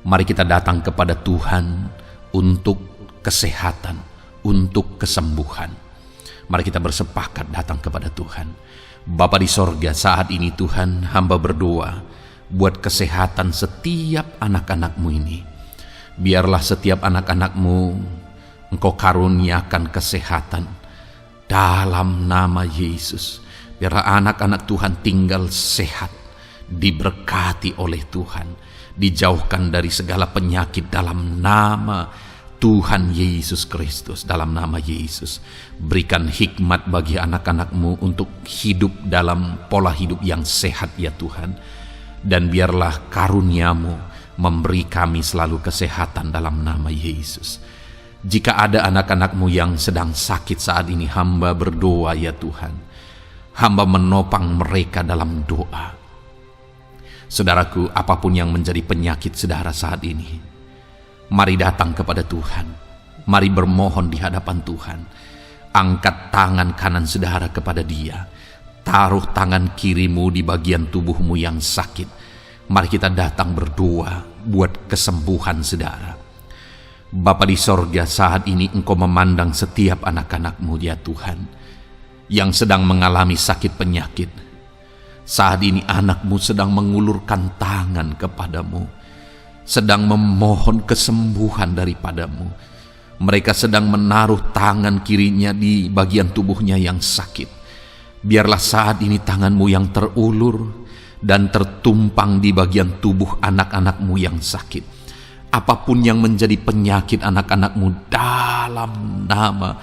Mari kita datang kepada Tuhan untuk kesehatan, untuk kesembuhan. Mari kita bersepakat datang kepada Tuhan. Bapa di sorga, saat ini Tuhan, hamba berdoa buat kesehatan setiap anak-anak-Mu ini. Biarlah setiap anak-anak-Mu Engkau karuniakan kesehatan dalam nama Yesus. Biarlah anak-anak Tuhan tinggal sehat, diberkati oleh Tuhan, dijauhkan dari segala penyakit dalam nama Tuhan Yesus Kristus. Dalam nama Yesus, berikan hikmat bagi anak-anak-Mu untuk hidup dalam pola hidup yang sehat ya Tuhan. Dan biarlah karunia-Mu memberi kami selalu kesehatan dalam nama Yesus. Jika ada anak-anak-Mu yang sedang sakit saat ini, hamba berdoa ya Tuhan. Hamba menopang mereka dalam doa. Saudaraku, apapun yang menjadi penyakit saudara saat ini, mari datang kepada Tuhan. Mari bermohon di hadapan Tuhan. Angkat tangan kanan saudara kepada Dia. Taruh tangan kirimu di bagian tubuhmu yang sakit. Mari kita datang berdoa buat kesembuhan saudara. Bapa di sorga, saat ini Engkau memandang setiap anak-anak-Mu ya Tuhan, yang sedang mengalami sakit penyakit. Saat ini anak-Mu sedang mengulurkan tangan kepadamu, sedang memohon kesembuhan daripadamu. Mereka sedang menaruh tangan kirinya di bagian tubuhnya yang sakit. Biarlah saat ini tangan-Mu yang terulur dan tertumpang di bagian tubuh anak-anak-Mu yang sakit. Apapun yang menjadi penyakit anak-anak-Mu, dalam nama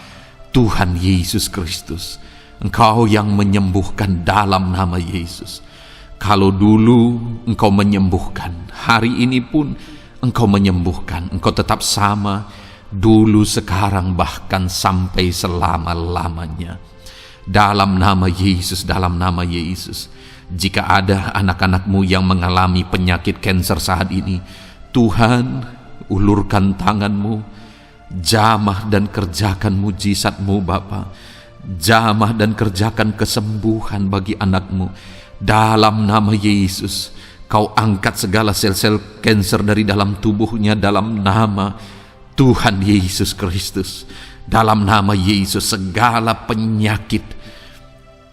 Tuhan Yesus Kristus, Engkau yang menyembuhkan dalam nama Yesus. Kalau dulu Engkau menyembuhkan, hari ini pun Engkau menyembuhkan. Engkau tetap sama, dulu, sekarang, bahkan sampai selama-lamanya. Dalam nama Yesus, dalam nama Yesus. Jika ada anak-anak-Mu yang mengalami penyakit kanker saat ini, Tuhan, ulurkan tangan-Mu, jamah dan kerjakan mujizat-Mu Bapa. Jamah dan kerjakan kesembuhan bagi anak-Mu. Dalam nama Yesus, Kau angkat segala sel-sel kanker dari dalam tubuhnya dalam nama Tuhan Yesus Kristus. Dalam nama Yesus, segala penyakit,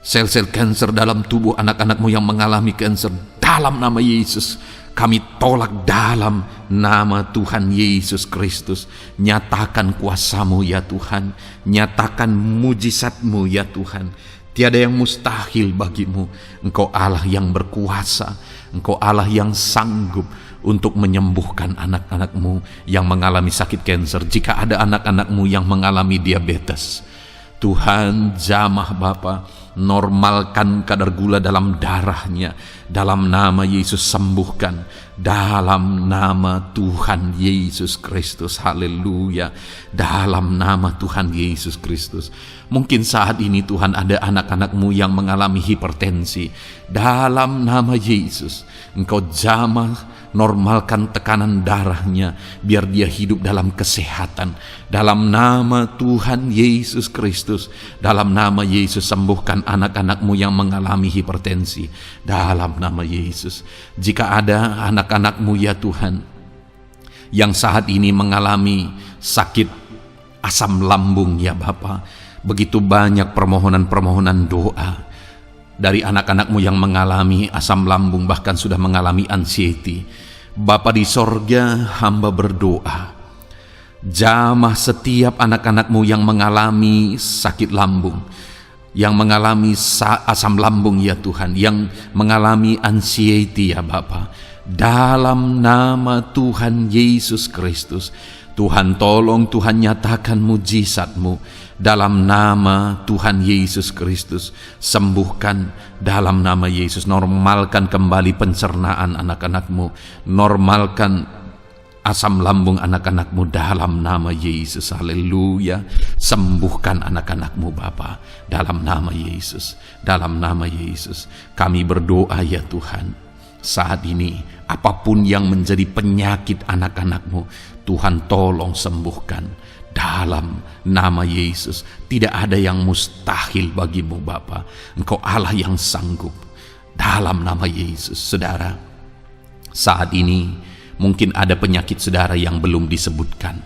sel-sel kanker dalam tubuh anak-anak-Mu yang mengalami kanker, dalam nama Yesus, kami tolak dalam nama Tuhan Yesus Kristus. Nyatakan kuasa-Mu ya Tuhan, nyatakan mujizat-Mu ya Tuhan. Tiada yang mustahil bagi-Mu. Engkau Allah yang berkuasa, Engkau Allah yang sanggup untuk menyembuhkan anak-anak-Mu yang mengalami sakit kanker. Jika ada anak-anak-Mu yang mengalami diabetes, Tuhan, jamah Bapa, normalkan kadar gula dalam darahnya. Dalam nama Yesus, sembuhkan. Dalam nama Tuhan Yesus Kristus, haleluya. Dalam nama Tuhan Yesus Kristus. Mungkin saat ini Tuhan ada anak-anak-Mu yang mengalami hipertensi. Dalam nama Yesus, Engkau jamah, normalkan tekanan darahnya, biar dia hidup dalam kesehatan. Dalam nama Tuhan Yesus Kristus, dalam nama Yesus, sembuhkan anak-anak-Mu yang mengalami hipertensi. Dalam nama Yesus. Jika ada anak-anak-Mu ya Tuhan, yang saat ini mengalami sakit asam lambung ya Bapa, begitu banyak permohonan-permohonan doa dari anak-anak-Mu yang mengalami asam lambung, bahkan sudah mengalami anxiety. Bapa di sorga, hamba berdoa, jamah setiap anak-anak-Mu yang mengalami sakit lambung, yang mengalami asam lambung ya Tuhan, yang mengalami anxiety ya Bapa. Dalam nama Tuhan Yesus Kristus, Tuhan tolong, Tuhan nyatakan mujizat-Mu. Dalam nama Tuhan Yesus Kristus, sembuhkan dalam nama Yesus. Normalkan kembali pencernaan anak-anak-Mu, normalkan asam lambung anak-anak-Mu dalam nama Yesus, haleluya. Sembuhkan anak-anak-Mu Bapa, dalam nama Yesus, dalam nama Yesus. Kami berdoa ya Tuhan, saat ini apapun yang menjadi penyakit anak-anak-Mu, Tuhan tolong sembuhkan dalam nama Yesus. Tidak ada yang mustahil bagi-Mu Bapa. Engkau Allah yang sanggup. Dalam nama Yesus. Saudara, saat ini mungkin ada penyakit saudara yang belum disebutkan.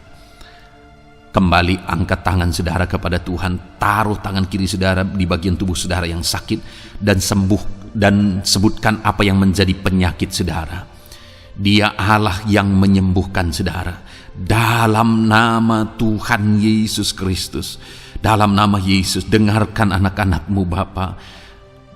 Kembali angkat tangan saudara kepada Tuhan, taruh tangan kiri saudara di bagian tubuh saudara yang sakit, dan sembuh, dan sebutkan apa yang menjadi penyakit saudara. Dia Allah yang menyembuhkan saudara. Dalam nama Tuhan Yesus Kristus, dalam nama Yesus, dengarkan anak-anak-Mu Bapa.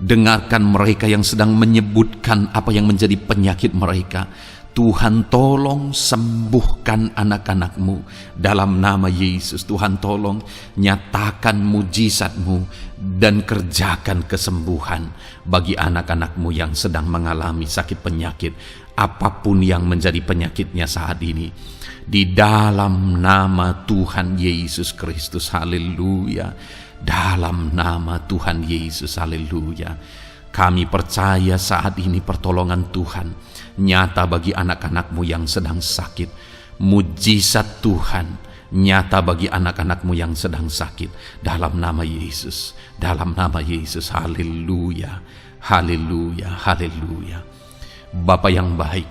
Dengarkan mereka yang sedang menyebutkan apa yang menjadi penyakit mereka. Tuhan tolong sembuhkan anak-anak-Mu dalam nama Yesus. Tuhan tolong nyatakan mujizat-Mu dan kerjakan kesembuhan bagi anak-anak-Mu yang sedang mengalami sakit penyakit, apapun yang menjadi penyakitnya saat ini. Di dalam nama Tuhan Yesus Kristus, haleluya. Dalam nama Tuhan Yesus, haleluya. Kami percaya saat ini pertolongan Tuhan nyata bagi anak-anak-Mu yang sedang sakit. Mujizat Tuhan nyata bagi anak-anak-Mu yang sedang sakit. Dalam nama Yesus, dalam nama Yesus, haleluya, haleluya, haleluya. Bapa yang baik,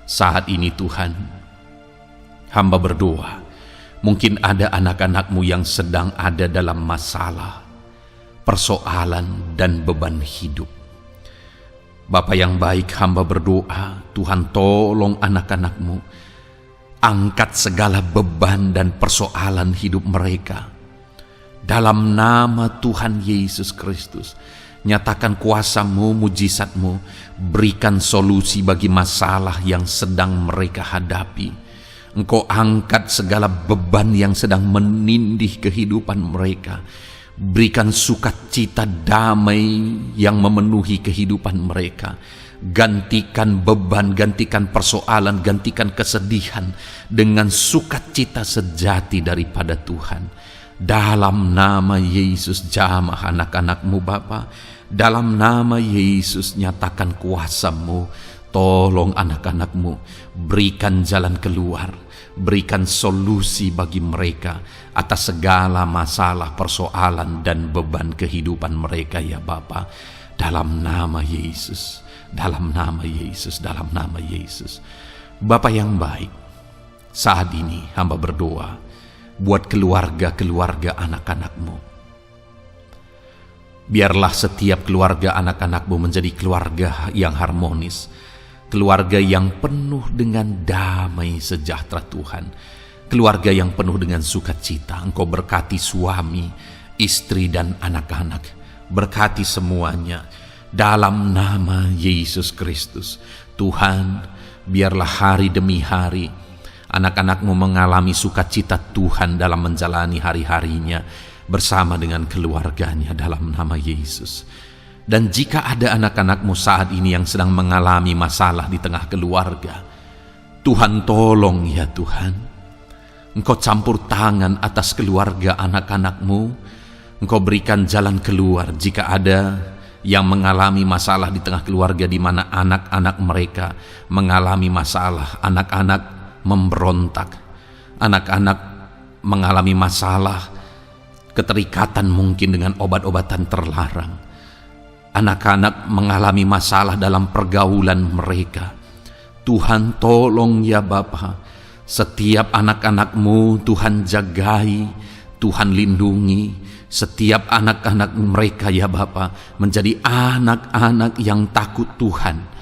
saat ini Tuhan, hamba berdoa, mungkin ada anak-anak-Mu yang sedang ada dalam masalah, persoalan, dan beban hidup. Bapa yang baik, hamba berdoa, Tuhan tolong anak-anak-Mu, angkat segala beban dan persoalan hidup mereka. Dalam nama Tuhan Yesus Kristus, Nyatakan kuasa-Mu, mujizat-Mu. Berikan solusi bagi masalah yang sedang mereka hadapi. Engkau angkat segala beban yang sedang menindih kehidupan mereka. Berikan sukacita damai yang memenuhi kehidupan mereka. Gantikan beban, gantikan persoalan, gantikan kesedihan dengan sukacita sejati daripada Tuhan. Dalam nama Yesus, jamah anak-anak-Mu Bapa. Dalam nama Yesus, nyatakan kuasa-Mu. Tolong anak-anak-Mu, berikan jalan keluar, berikan solusi bagi mereka atas segala masalah, persoalan, dan beban kehidupan mereka ya Bapa. Dalam nama Yesus, dalam nama Yesus, dalam nama Yesus. Bapa yang baik, saat ini hamba berdoa buat keluarga-keluarga anak-anak-Mu. Biarlah setiap keluarga anak-anak-Mu menjadi keluarga yang harmonis, keluarga yang penuh dengan damai sejahtera Tuhan, keluarga yang penuh dengan sukacita. Engkau berkati suami, istri, dan anak-anak. Berkati semuanya dalam nama Yesus Kristus. Tuhan, biarlah hari demi hari anak-anak-Mu mengalami sukacita Tuhan dalam menjalani hari-harinya bersama dengan keluarganya dalam nama Yesus. Dan jika ada anak-anak-Mu saat ini yang sedang mengalami masalah di tengah keluarga, Tuhan tolong ya Tuhan. Engkau campur tangan atas keluarga anak-anak-Mu. Engkau berikan jalan keluar jika ada yang mengalami masalah di tengah keluarga di mana anak-anak mereka mengalami masalah, anak-anak memberontak, anak-anak mengalami masalah keterikatan mungkin dengan obat-obatan terlarang. Anak-anak mengalami masalah dalam pergaulan mereka. Tuhan tolong ya Bapa, setiap anak-anak-Mu Tuhan jagai, Tuhan lindungi. Setiap anak-anak mereka ya Bapa menjadi anak-anak yang takut Tuhan.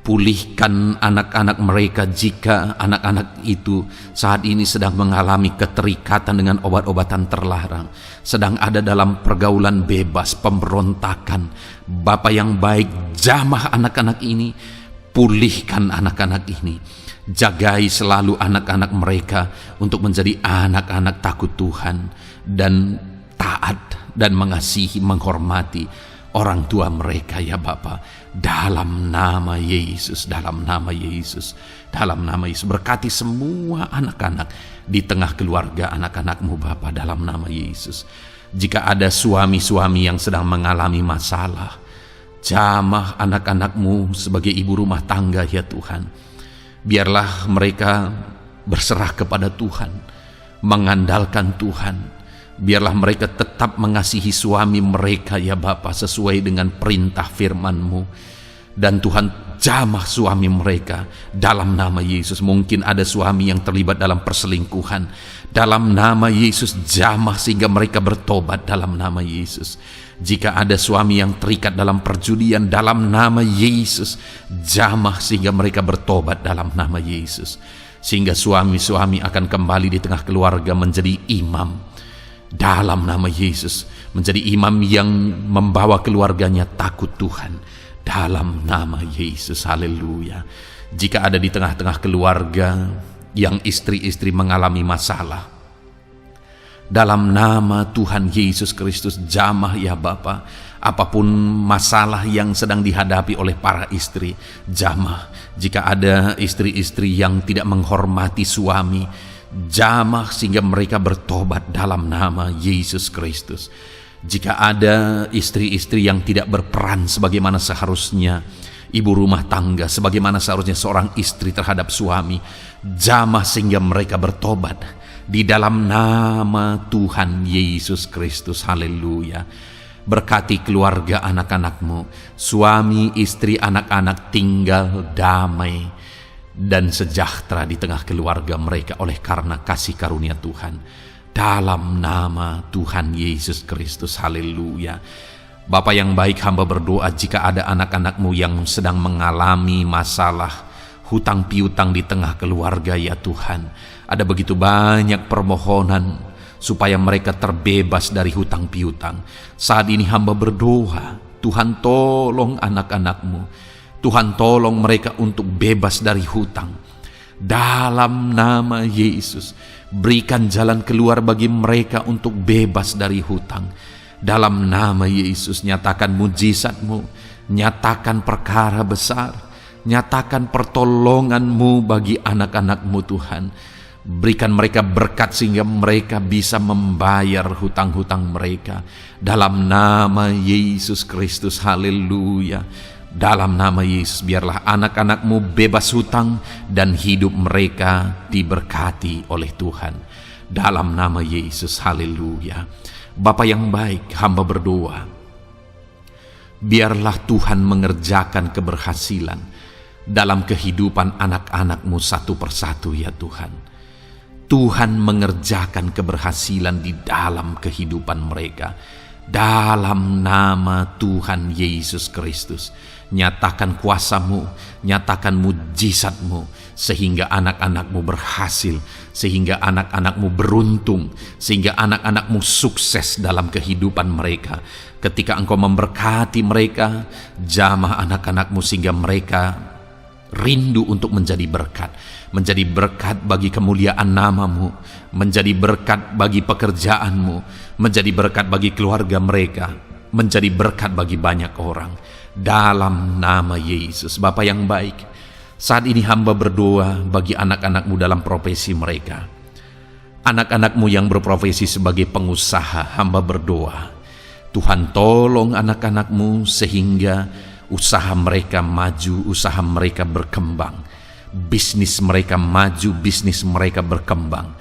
Pulihkan anak-anak mereka jika anak-anak itu saat ini sedang mengalami keterikatan dengan obat-obatan terlarang, sedang ada dalam pergaulan bebas, pemberontakan. Bapa yang baik, jamah anak-anak ini, pulihkan anak-anak ini. Jagai selalu anak-anak mereka untuk menjadi anak-anak takut Tuhan dan taat dan mengasihi, menghormati orang tua mereka ya Bapa. Dalam nama Yesus, dalam nama Yesus, dalam nama Yesus. Berkati semua anak-anak di tengah keluarga anak-anak-Mu Bapa dalam nama Yesus. Jika ada suami-suami yang sedang mengalami masalah, jamah anak-anak-Mu sebagai ibu rumah tangga ya Tuhan. Biarlah mereka berserah kepada Tuhan, mengandalkan Tuhan. Biarlah mereka tetap mengasihi suami mereka ya Bapa sesuai dengan perintah firman-Mu. Dan Tuhan jamah suami mereka dalam nama Yesus. Mungkin ada suami yang terlibat dalam perselingkuhan. Dalam nama Yesus jamah sehingga mereka bertobat dalam nama Yesus. Jika ada suami yang terikat dalam perjudian, dalam nama Yesus jamah sehingga mereka bertobat dalam nama Yesus. Sehingga suami-suami akan kembali di tengah keluarga menjadi imam dalam nama Yesus, menjadi imam yang membawa keluarganya takut Tuhan dalam nama Yesus. Haleluya. Jika ada di tengah-tengah keluarga yang istri-istri mengalami masalah, dalam nama Tuhan Yesus Kristus jamah ya Bapa, apapun masalah yang sedang dihadapi oleh para istri, jamah. Jika ada istri-istri yang tidak menghormati suami, jamah sehingga mereka bertobat dalam nama Yesus Kristus. Jika ada istri-istri yang tidak berperan sebagaimana seharusnya ibu rumah tangga, sebagaimana seharusnya seorang istri terhadap suami, jamah sehingga mereka bertobat di dalam nama Tuhan Yesus Kristus. Haleluya. Berkati keluarga anak-anak-Mu, suami, istri, anak-anak tinggal damai dan sejahtera di tengah keluarga mereka oleh karena kasih karunia Tuhan. Dalam nama Tuhan Yesus Kristus. Haleluya. Bapa yang baik, hamba berdoa jika ada anak-anak-Mu yang sedang mengalami masalah hutang piutang di tengah keluarga ya Tuhan. Ada begitu banyak permohonan supaya mereka terbebas dari hutang piutang. Saat ini hamba berdoa Tuhan tolong anak-anak-Mu. Tuhan tolong mereka untuk bebas dari hutang. Dalam nama Yesus, berikan jalan keluar bagi mereka untuk bebas dari hutang. Dalam nama Yesus, nyatakan mujizat-Mu, nyatakan perkara besar, nyatakan pertolongan-Mu bagi anak-anak-Mu Tuhan. Berikan mereka berkat sehingga mereka bisa membayar hutang-hutang mereka. Dalam nama Yesus Kristus, haleluya. Dalam nama Yesus, biarlah anak-anak-Mu bebas hutang dan hidup mereka diberkati oleh Tuhan. Dalam nama Yesus, haleluya. Bapa yang baik, hamba berdoa, biarlah Tuhan mengerjakan keberhasilan dalam kehidupan anak-anak-Mu satu persatu ya Tuhan. Tuhan mengerjakan keberhasilan di dalam kehidupan mereka. Dalam nama Tuhan Yesus Kristus, nyatakan kuasa-Mu, nyatakan mujizat-Mu, sehingga anak-anak-Mu berhasil, sehingga anak-anak-Mu beruntung, sehingga anak-anak-Mu sukses dalam kehidupan mereka. Ketika Engkau memberkati mereka, jamah anak-anak-Mu sehingga mereka rindu untuk menjadi berkat bagi kemuliaan nama-Mu, menjadi berkat bagi pekerjaan-Mu, menjadi berkat bagi keluarga mereka, menjadi berkat bagi banyak orang. Dalam nama Yesus. Bapa yang baik, saat ini hamba berdoa bagi anak-anak-Mu dalam profesi mereka. Anak-anak-Mu yang berprofesi sebagai pengusaha, hamba berdoa, Tuhan tolong anak-anak-Mu sehingga usaha mereka maju, usaha mereka berkembang, bisnis mereka maju, bisnis mereka berkembang.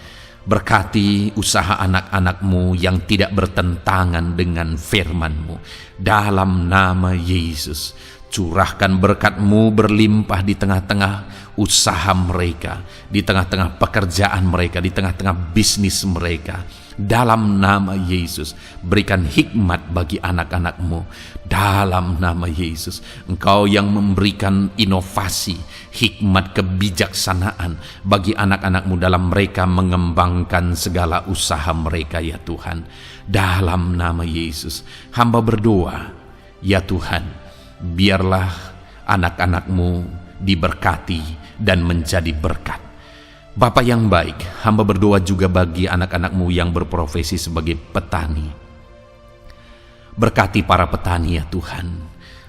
Berkati usaha anak-anak-Mu yang tidak bertentangan dengan firman-Mu. Dalam nama Yesus, curahkan berkat-Mu berlimpah di tengah-tengah usaha mereka, di tengah-tengah pekerjaan mereka, di tengah-tengah bisnis mereka. Dalam nama Yesus, berikan hikmat bagi anak-anak-Mu. Dalam nama Yesus, Engkau yang memberikan inovasi, hikmat, kebijaksanaan bagi anak-anak-Mu dalam mereka mengembangkan segala usaha mereka ya Tuhan. Dalam nama Yesus, hamba berdoa, ya Tuhan, biarlah anak-anak-Mu diberkati dan menjadi berkat. Bapa yang baik, hamba berdoa juga bagi anak-anak-Mu yang berprofesi sebagai petani. Berkati para petani ya Tuhan,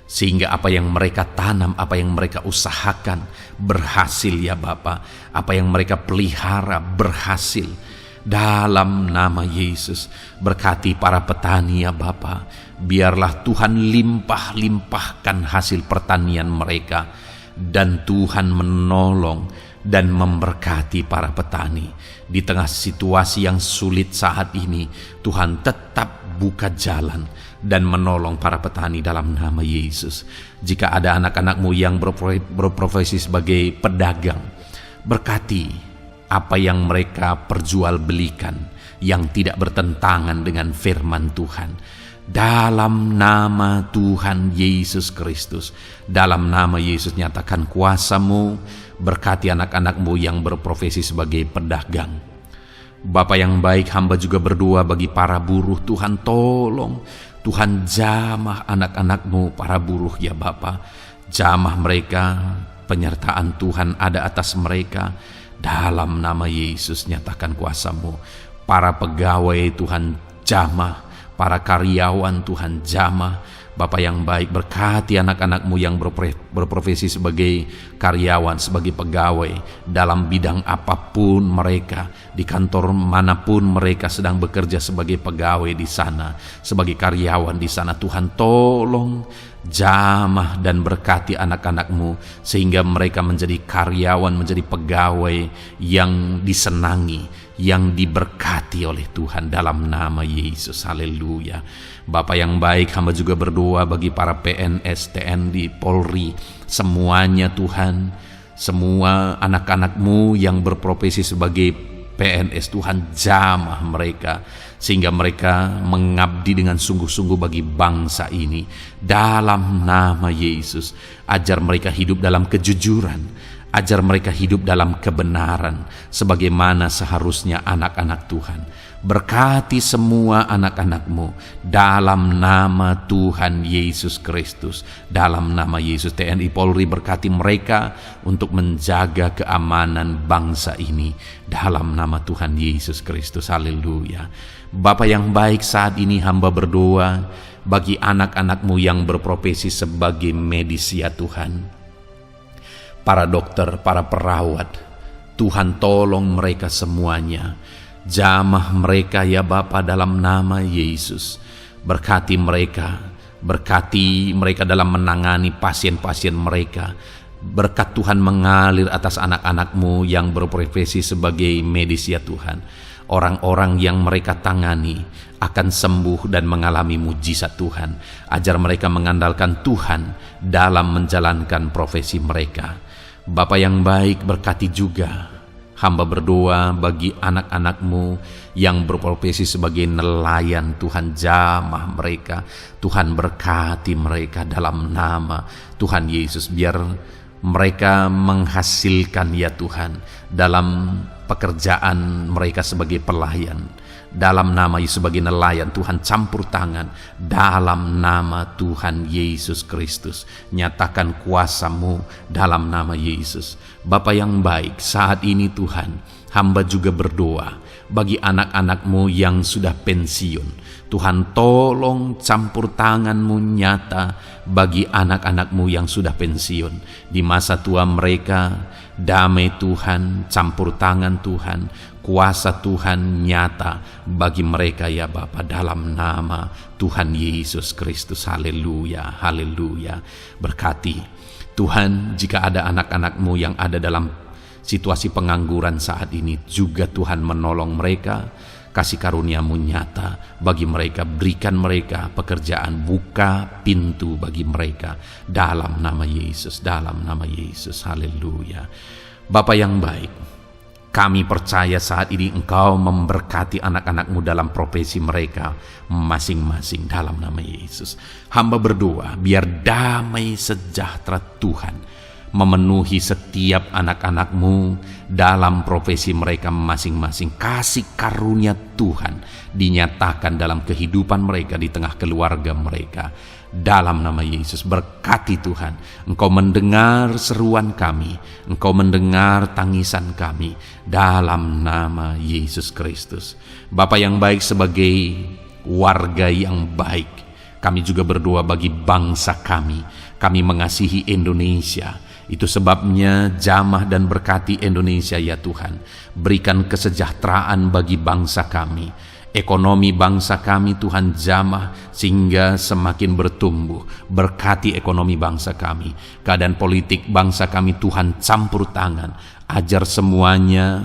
sehingga apa yang mereka tanam, apa yang mereka usahakan berhasil ya Bapa. Apa yang mereka pelihara berhasil. Dalam nama Yesus, berkati para petani ya Bapa. Biarlah Tuhan limpah-limpahkan hasil pertanian mereka, dan Tuhan menolong dan memberkati para petani. Di tengah situasi yang sulit saat ini, Tuhan tetap buka jalan dan menolong para petani dalam nama Yesus. Jika ada anak-anak-Mu yang berprofesi sebagai pedagang, berkati apa yang mereka perjualbelikan yang tidak bertentangan dengan firman Tuhan. Dalam nama Tuhan Yesus Kristus, dalam nama Yesus, nyatakan kuasa-Mu, berkati anak-anak-Mu yang berprofesi sebagai pedagang. Bapa yang baik, hamba juga berdoa bagi para buruh. Tuhan tolong, Tuhan jamah anak-anak-Mu para buruh ya Bapa. Jamah mereka, penyertaan Tuhan ada atas mereka. Dalam nama Yesus, nyatakan kuasa-Mu. Para pegawai Tuhan jamah, para karyawan Tuhan jamah. Bapa yang baik, berkati anak-anak-Mu yang berprofesi sebagai karyawan, sebagai pegawai dalam bidang apapun mereka, di kantor manapun mereka sedang bekerja sebagai pegawai di sana, sebagai karyawan di sana. Tuhan tolong jamah dan berkati anak-anak-Mu sehingga mereka menjadi karyawan, menjadi pegawai yang disenangi, yang diberkati oleh Tuhan dalam nama Yesus. Haleluya. Bapa yang baik, hamba juga berdoa bagi para PNS, TNI, Polri, semuanya Tuhan, semua anak-anak-Mu yang berprofesi sebagai PNS, Tuhan jamah mereka sehingga mereka mengabdi dengan sungguh-sungguh bagi bangsa ini. Dalam nama Yesus, ajar mereka hidup dalam kejujuran, ajar mereka hidup dalam kebenaran sebagaimana seharusnya anak-anak Tuhan. Berkati semua anak-anak-Mu dalam nama Tuhan Yesus Kristus. Dalam nama Yesus, TNI Polri berkati mereka untuk menjaga keamanan bangsa ini. Dalam nama Tuhan Yesus Kristus, haleluya. Bapa yang baik, saat ini hamba berdoa bagi anak-anak-Mu yang berprofesi sebagai medis ya Tuhan. Para dokter, para perawat, Tuhan tolong mereka semuanya. Jamah mereka ya Bapa dalam nama Yesus. Berkati mereka dalam menangani pasien-pasien mereka. Berkat Tuhan mengalir atas anak-anak-Mu yang berprofesi sebagai medis ya Tuhan. Orang-orang yang mereka tangani akan sembuh dan mengalami mujizat Tuhan. Ajar mereka mengandalkan Tuhan dalam menjalankan profesi mereka. Bapa yang baik, berkati juga hamba berdoa bagi anak-anak-Mu yang berprofesi sebagai nelayan. Tuhan jamah mereka, Tuhan berkati mereka dalam nama Tuhan Yesus. Biar mereka menghasilkan ya Tuhan dalam pekerjaan mereka sebagai pelayan. Dalam nama Yesus sebagai nelayan, Tuhan campur tangan. Dalam nama Tuhan Yesus Kristus, nyatakan kuasa-Mu dalam nama Yesus. Bapa yang baik, saat ini Tuhan, hamba juga berdoa bagi anak-anak-Mu yang sudah pensiun. Tuhan tolong campur tangan-Mu nyata bagi anak-anak-Mu yang sudah pensiun. Di masa tua mereka, damai Tuhan, campur tangan Tuhan, kuasa Tuhan nyata bagi mereka ya Bapa dalam nama Tuhan Yesus Kristus. Haleluya, haleluya. Berkati Tuhan, jika ada anak-anak-Mu yang ada dalam situasi pengangguran saat ini, juga Tuhan menolong mereka. Kasih karunia-Mu nyata bagi mereka, berikan mereka pekerjaan, buka pintu bagi mereka dalam nama Yesus, dalam nama Yesus. Haleluya. Bapa yang baik, kami percaya saat ini Engkau memberkati anak-anak-Mu dalam profesi mereka masing-masing dalam nama Yesus. Hamba berdoa biar damai sejahtera Tuhan memenuhi setiap anak-anak-Mu dalam profesi mereka masing-masing. Kasih karunia Tuhan dinyatakan dalam kehidupan mereka, di tengah keluarga mereka. Dalam nama Yesus, berkati Tuhan. Engkau mendengar seruan kami, Engkau mendengar tangisan kami dalam nama Yesus Kristus. Bapa yang baik, sebagai warga yang baik, kami juga berdoa bagi bangsa kami. Kami mengasihi Indonesia. Itu sebabnya jamah dan berkati Indonesia ya Tuhan. Berikan kesejahteraan bagi bangsa kami. Ekonomi bangsa kami Tuhan jamah sehingga semakin bertumbuh. Berkati ekonomi bangsa kami. Keadaan politik bangsa kami Tuhan campur tangan. Ajar semuanya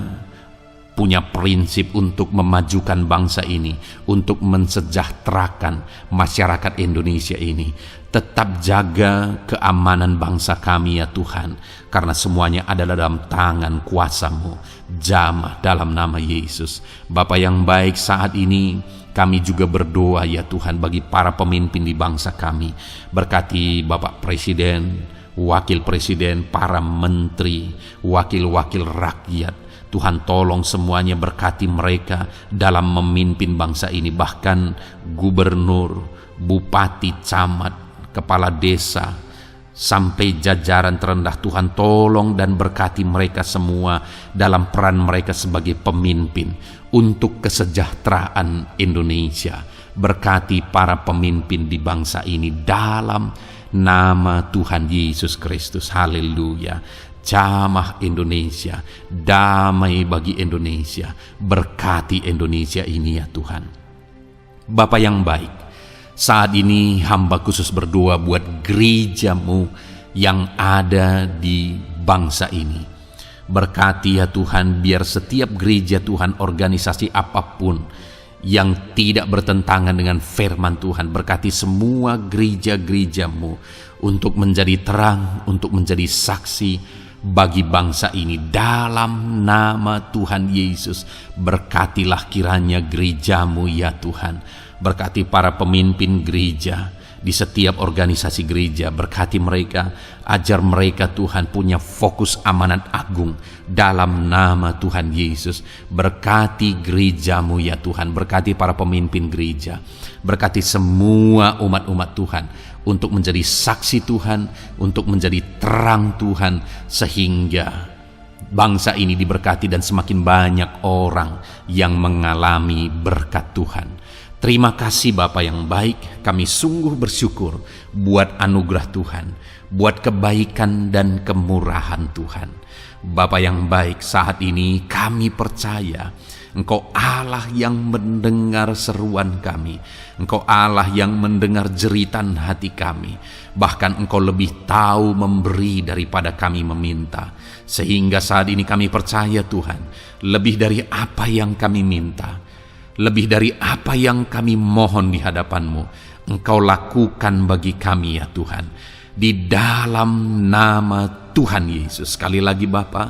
punya prinsip untuk memajukan bangsa ini, untuk mensejahterakan masyarakat Indonesia ini. Tetap jaga keamanan bangsa kami ya Tuhan, karena semuanya adalah dalam tangan kuasa-Mu. Jamah dalam nama Yesus. Bapa yang baik, saat ini kami juga berdoa ya Tuhan bagi para pemimpin di bangsa kami. Berkati Bapak Presiden, Wakil Presiden, para menteri, wakil-wakil rakyat. Tuhan tolong semuanya, berkati mereka dalam memimpin bangsa ini. Bahkan gubernur, bupati, camat, kepala desa, sampai jajaran terendah. Tuhan tolong dan berkati mereka semua dalam peran mereka sebagai pemimpin untuk kesejahteraan Indonesia. Berkati para pemimpin di bangsa ini dalam nama Tuhan Yesus Kristus. Haleluya. Jamah Indonesia, damai bagi Indonesia. Berkati Indonesia ini ya Tuhan. Bapa yang baik, saat ini hamba khusus berdoa buat gereja-Mu yang ada di bangsa ini. Berkati ya Tuhan, biar setiap gereja Tuhan, organisasi apapun yang tidak bertentangan dengan firman Tuhan, berkati semua gereja-gereja-Mu untuk menjadi terang, untuk menjadi saksi bagi bangsa ini dalam nama Tuhan Yesus. Berkatilah kiranya gereja-Mu ya Tuhan. Berkati para pemimpin gereja di setiap organisasi gereja. Berkati mereka, ajar mereka Tuhan punya fokus amanat agung dalam nama Tuhan Yesus. Berkati gerejamu ya Tuhan, berkati para pemimpin gereja, berkati semua umat-umat Tuhan untuk menjadi saksi Tuhan, untuk menjadi terang Tuhan, sehingga bangsa ini diberkati dan semakin banyak orang yang mengalami berkat Tuhan. Terima kasih Bapa yang baik, kami sungguh bersyukur buat anugerah Tuhan, buat kebaikan dan kemurahan Tuhan. Bapa yang baik, saat ini kami percaya Engkau Allah yang mendengar seruan kami, Engkau Allah yang mendengar jeritan hati kami. Bahkan Engkau lebih tahu memberi daripada kami meminta. Sehingga saat ini kami percaya Tuhan, lebih dari apa yang kami minta, lebih dari apa yang kami mohon di hadapan-Mu, Engkau lakukan bagi kami ya Tuhan. Di dalam nama Tuhan Yesus. Sekali lagi Bapa,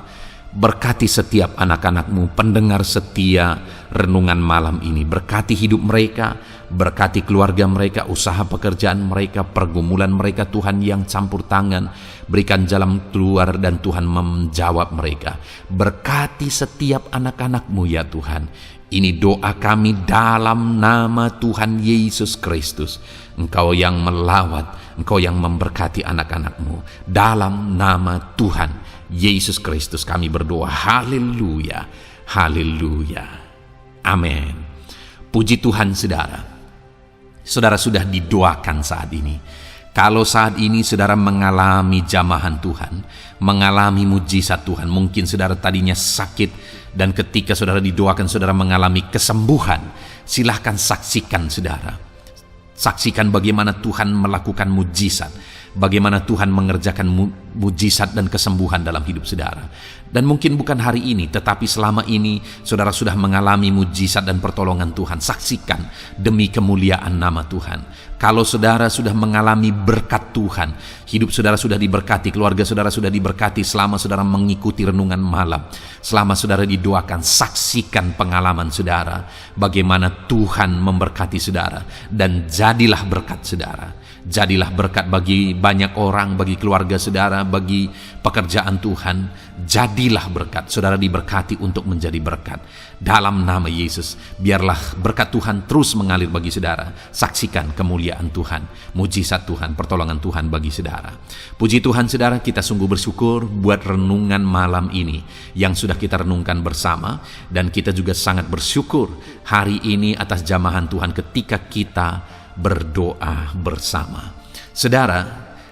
berkati setiap anak-anak-Mu, pendengar setia renungan malam ini. Berkati hidup mereka, berkati keluarga mereka, usaha pekerjaan mereka, pergumulan mereka Tuhan yang campur tangan. Berikan jalan keluar dan Tuhan menjawab mereka. Berkati setiap anak-anak-Mu ya Tuhan. Ini doa kami dalam nama Tuhan Yesus Kristus. Engkau yang melawat, Engkau yang memberkati anak-anak-Mu. Dalam nama Tuhan Yesus Kristus kami berdoa. Haleluya, haleluya, amin. Puji Tuhan saudara. Saudara sudah didoakan saat ini. Kalau saat ini saudara mengalami jamahan Tuhan, mengalami mujizat Tuhan, mungkin saudara tadinya sakit dan ketika saudara didoakan saudara mengalami kesembuhan, silahkan saksikan saudara. Saksikan bagaimana Tuhan melakukan mujizat, bagaimana Tuhan mengerjakan mujizat dan kesembuhan dalam hidup saudara. Dan mungkin bukan hari ini, tetapi selama ini saudara sudah mengalami mujizat dan pertolongan Tuhan. Saksikan demi kemuliaan nama Tuhan. Kalau saudara sudah mengalami berkat Tuhan, hidup saudara sudah diberkati, keluarga saudara sudah diberkati selama saudara mengikuti renungan malam, selama saudara didoakan, saksikan pengalaman saudara, bagaimana Tuhan memberkati saudara, dan jadilah berkat saudara. Jadilah berkat bagi banyak orang, bagi keluarga saudara, bagi pekerjaan Tuhan. Jadilah berkat, saudara diberkati untuk menjadi berkat. Dalam nama Yesus, biarlah berkat Tuhan terus mengalir bagi saudara. Saksikan kemuliaan Tuhan, mujizat Tuhan, pertolongan Tuhan bagi saudara. Puji Tuhan saudara, kita sungguh bersyukur buat renungan malam ini yang sudah kita renungkan bersama. Dan kita juga sangat bersyukur hari ini atas jamahan Tuhan ketika kita berdoa bersama. Saudara,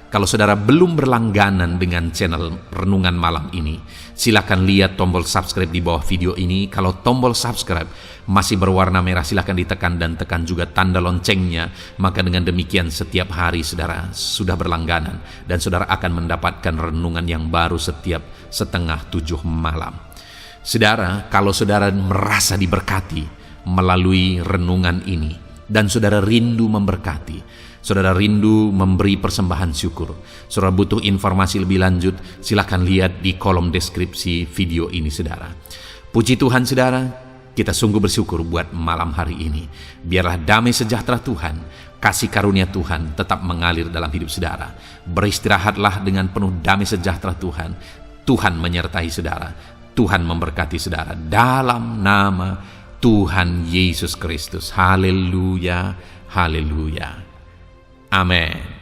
kalau saudara belum berlangganan dengan channel renungan malam ini, silakan lihat tombol subscribe di bawah video ini. Kalau tombol subscribe masih berwarna merah, silakan ditekan dan tekan juga tanda loncengnya. Maka dengan demikian setiap hari saudara sudah berlangganan dan saudara akan mendapatkan renungan yang baru setiap 6:30 malam. Saudara, kalau saudara merasa diberkati melalui renungan ini, dan saudara rindu memberkati, saudara rindu memberi persembahan syukur, saudara butuh informasi lebih lanjut, silakan lihat di kolom deskripsi video ini saudara. Puji Tuhan saudara, kita sungguh bersyukur buat malam hari ini. Biarlah damai sejahtera Tuhan, kasih karunia Tuhan tetap mengalir dalam hidup saudara. Beristirahatlah dengan penuh damai sejahtera Tuhan. Tuhan menyertai saudara, Tuhan memberkati saudara dalam nama Tuhan Yesus Kristus. Haleluya, haleluya. Amin.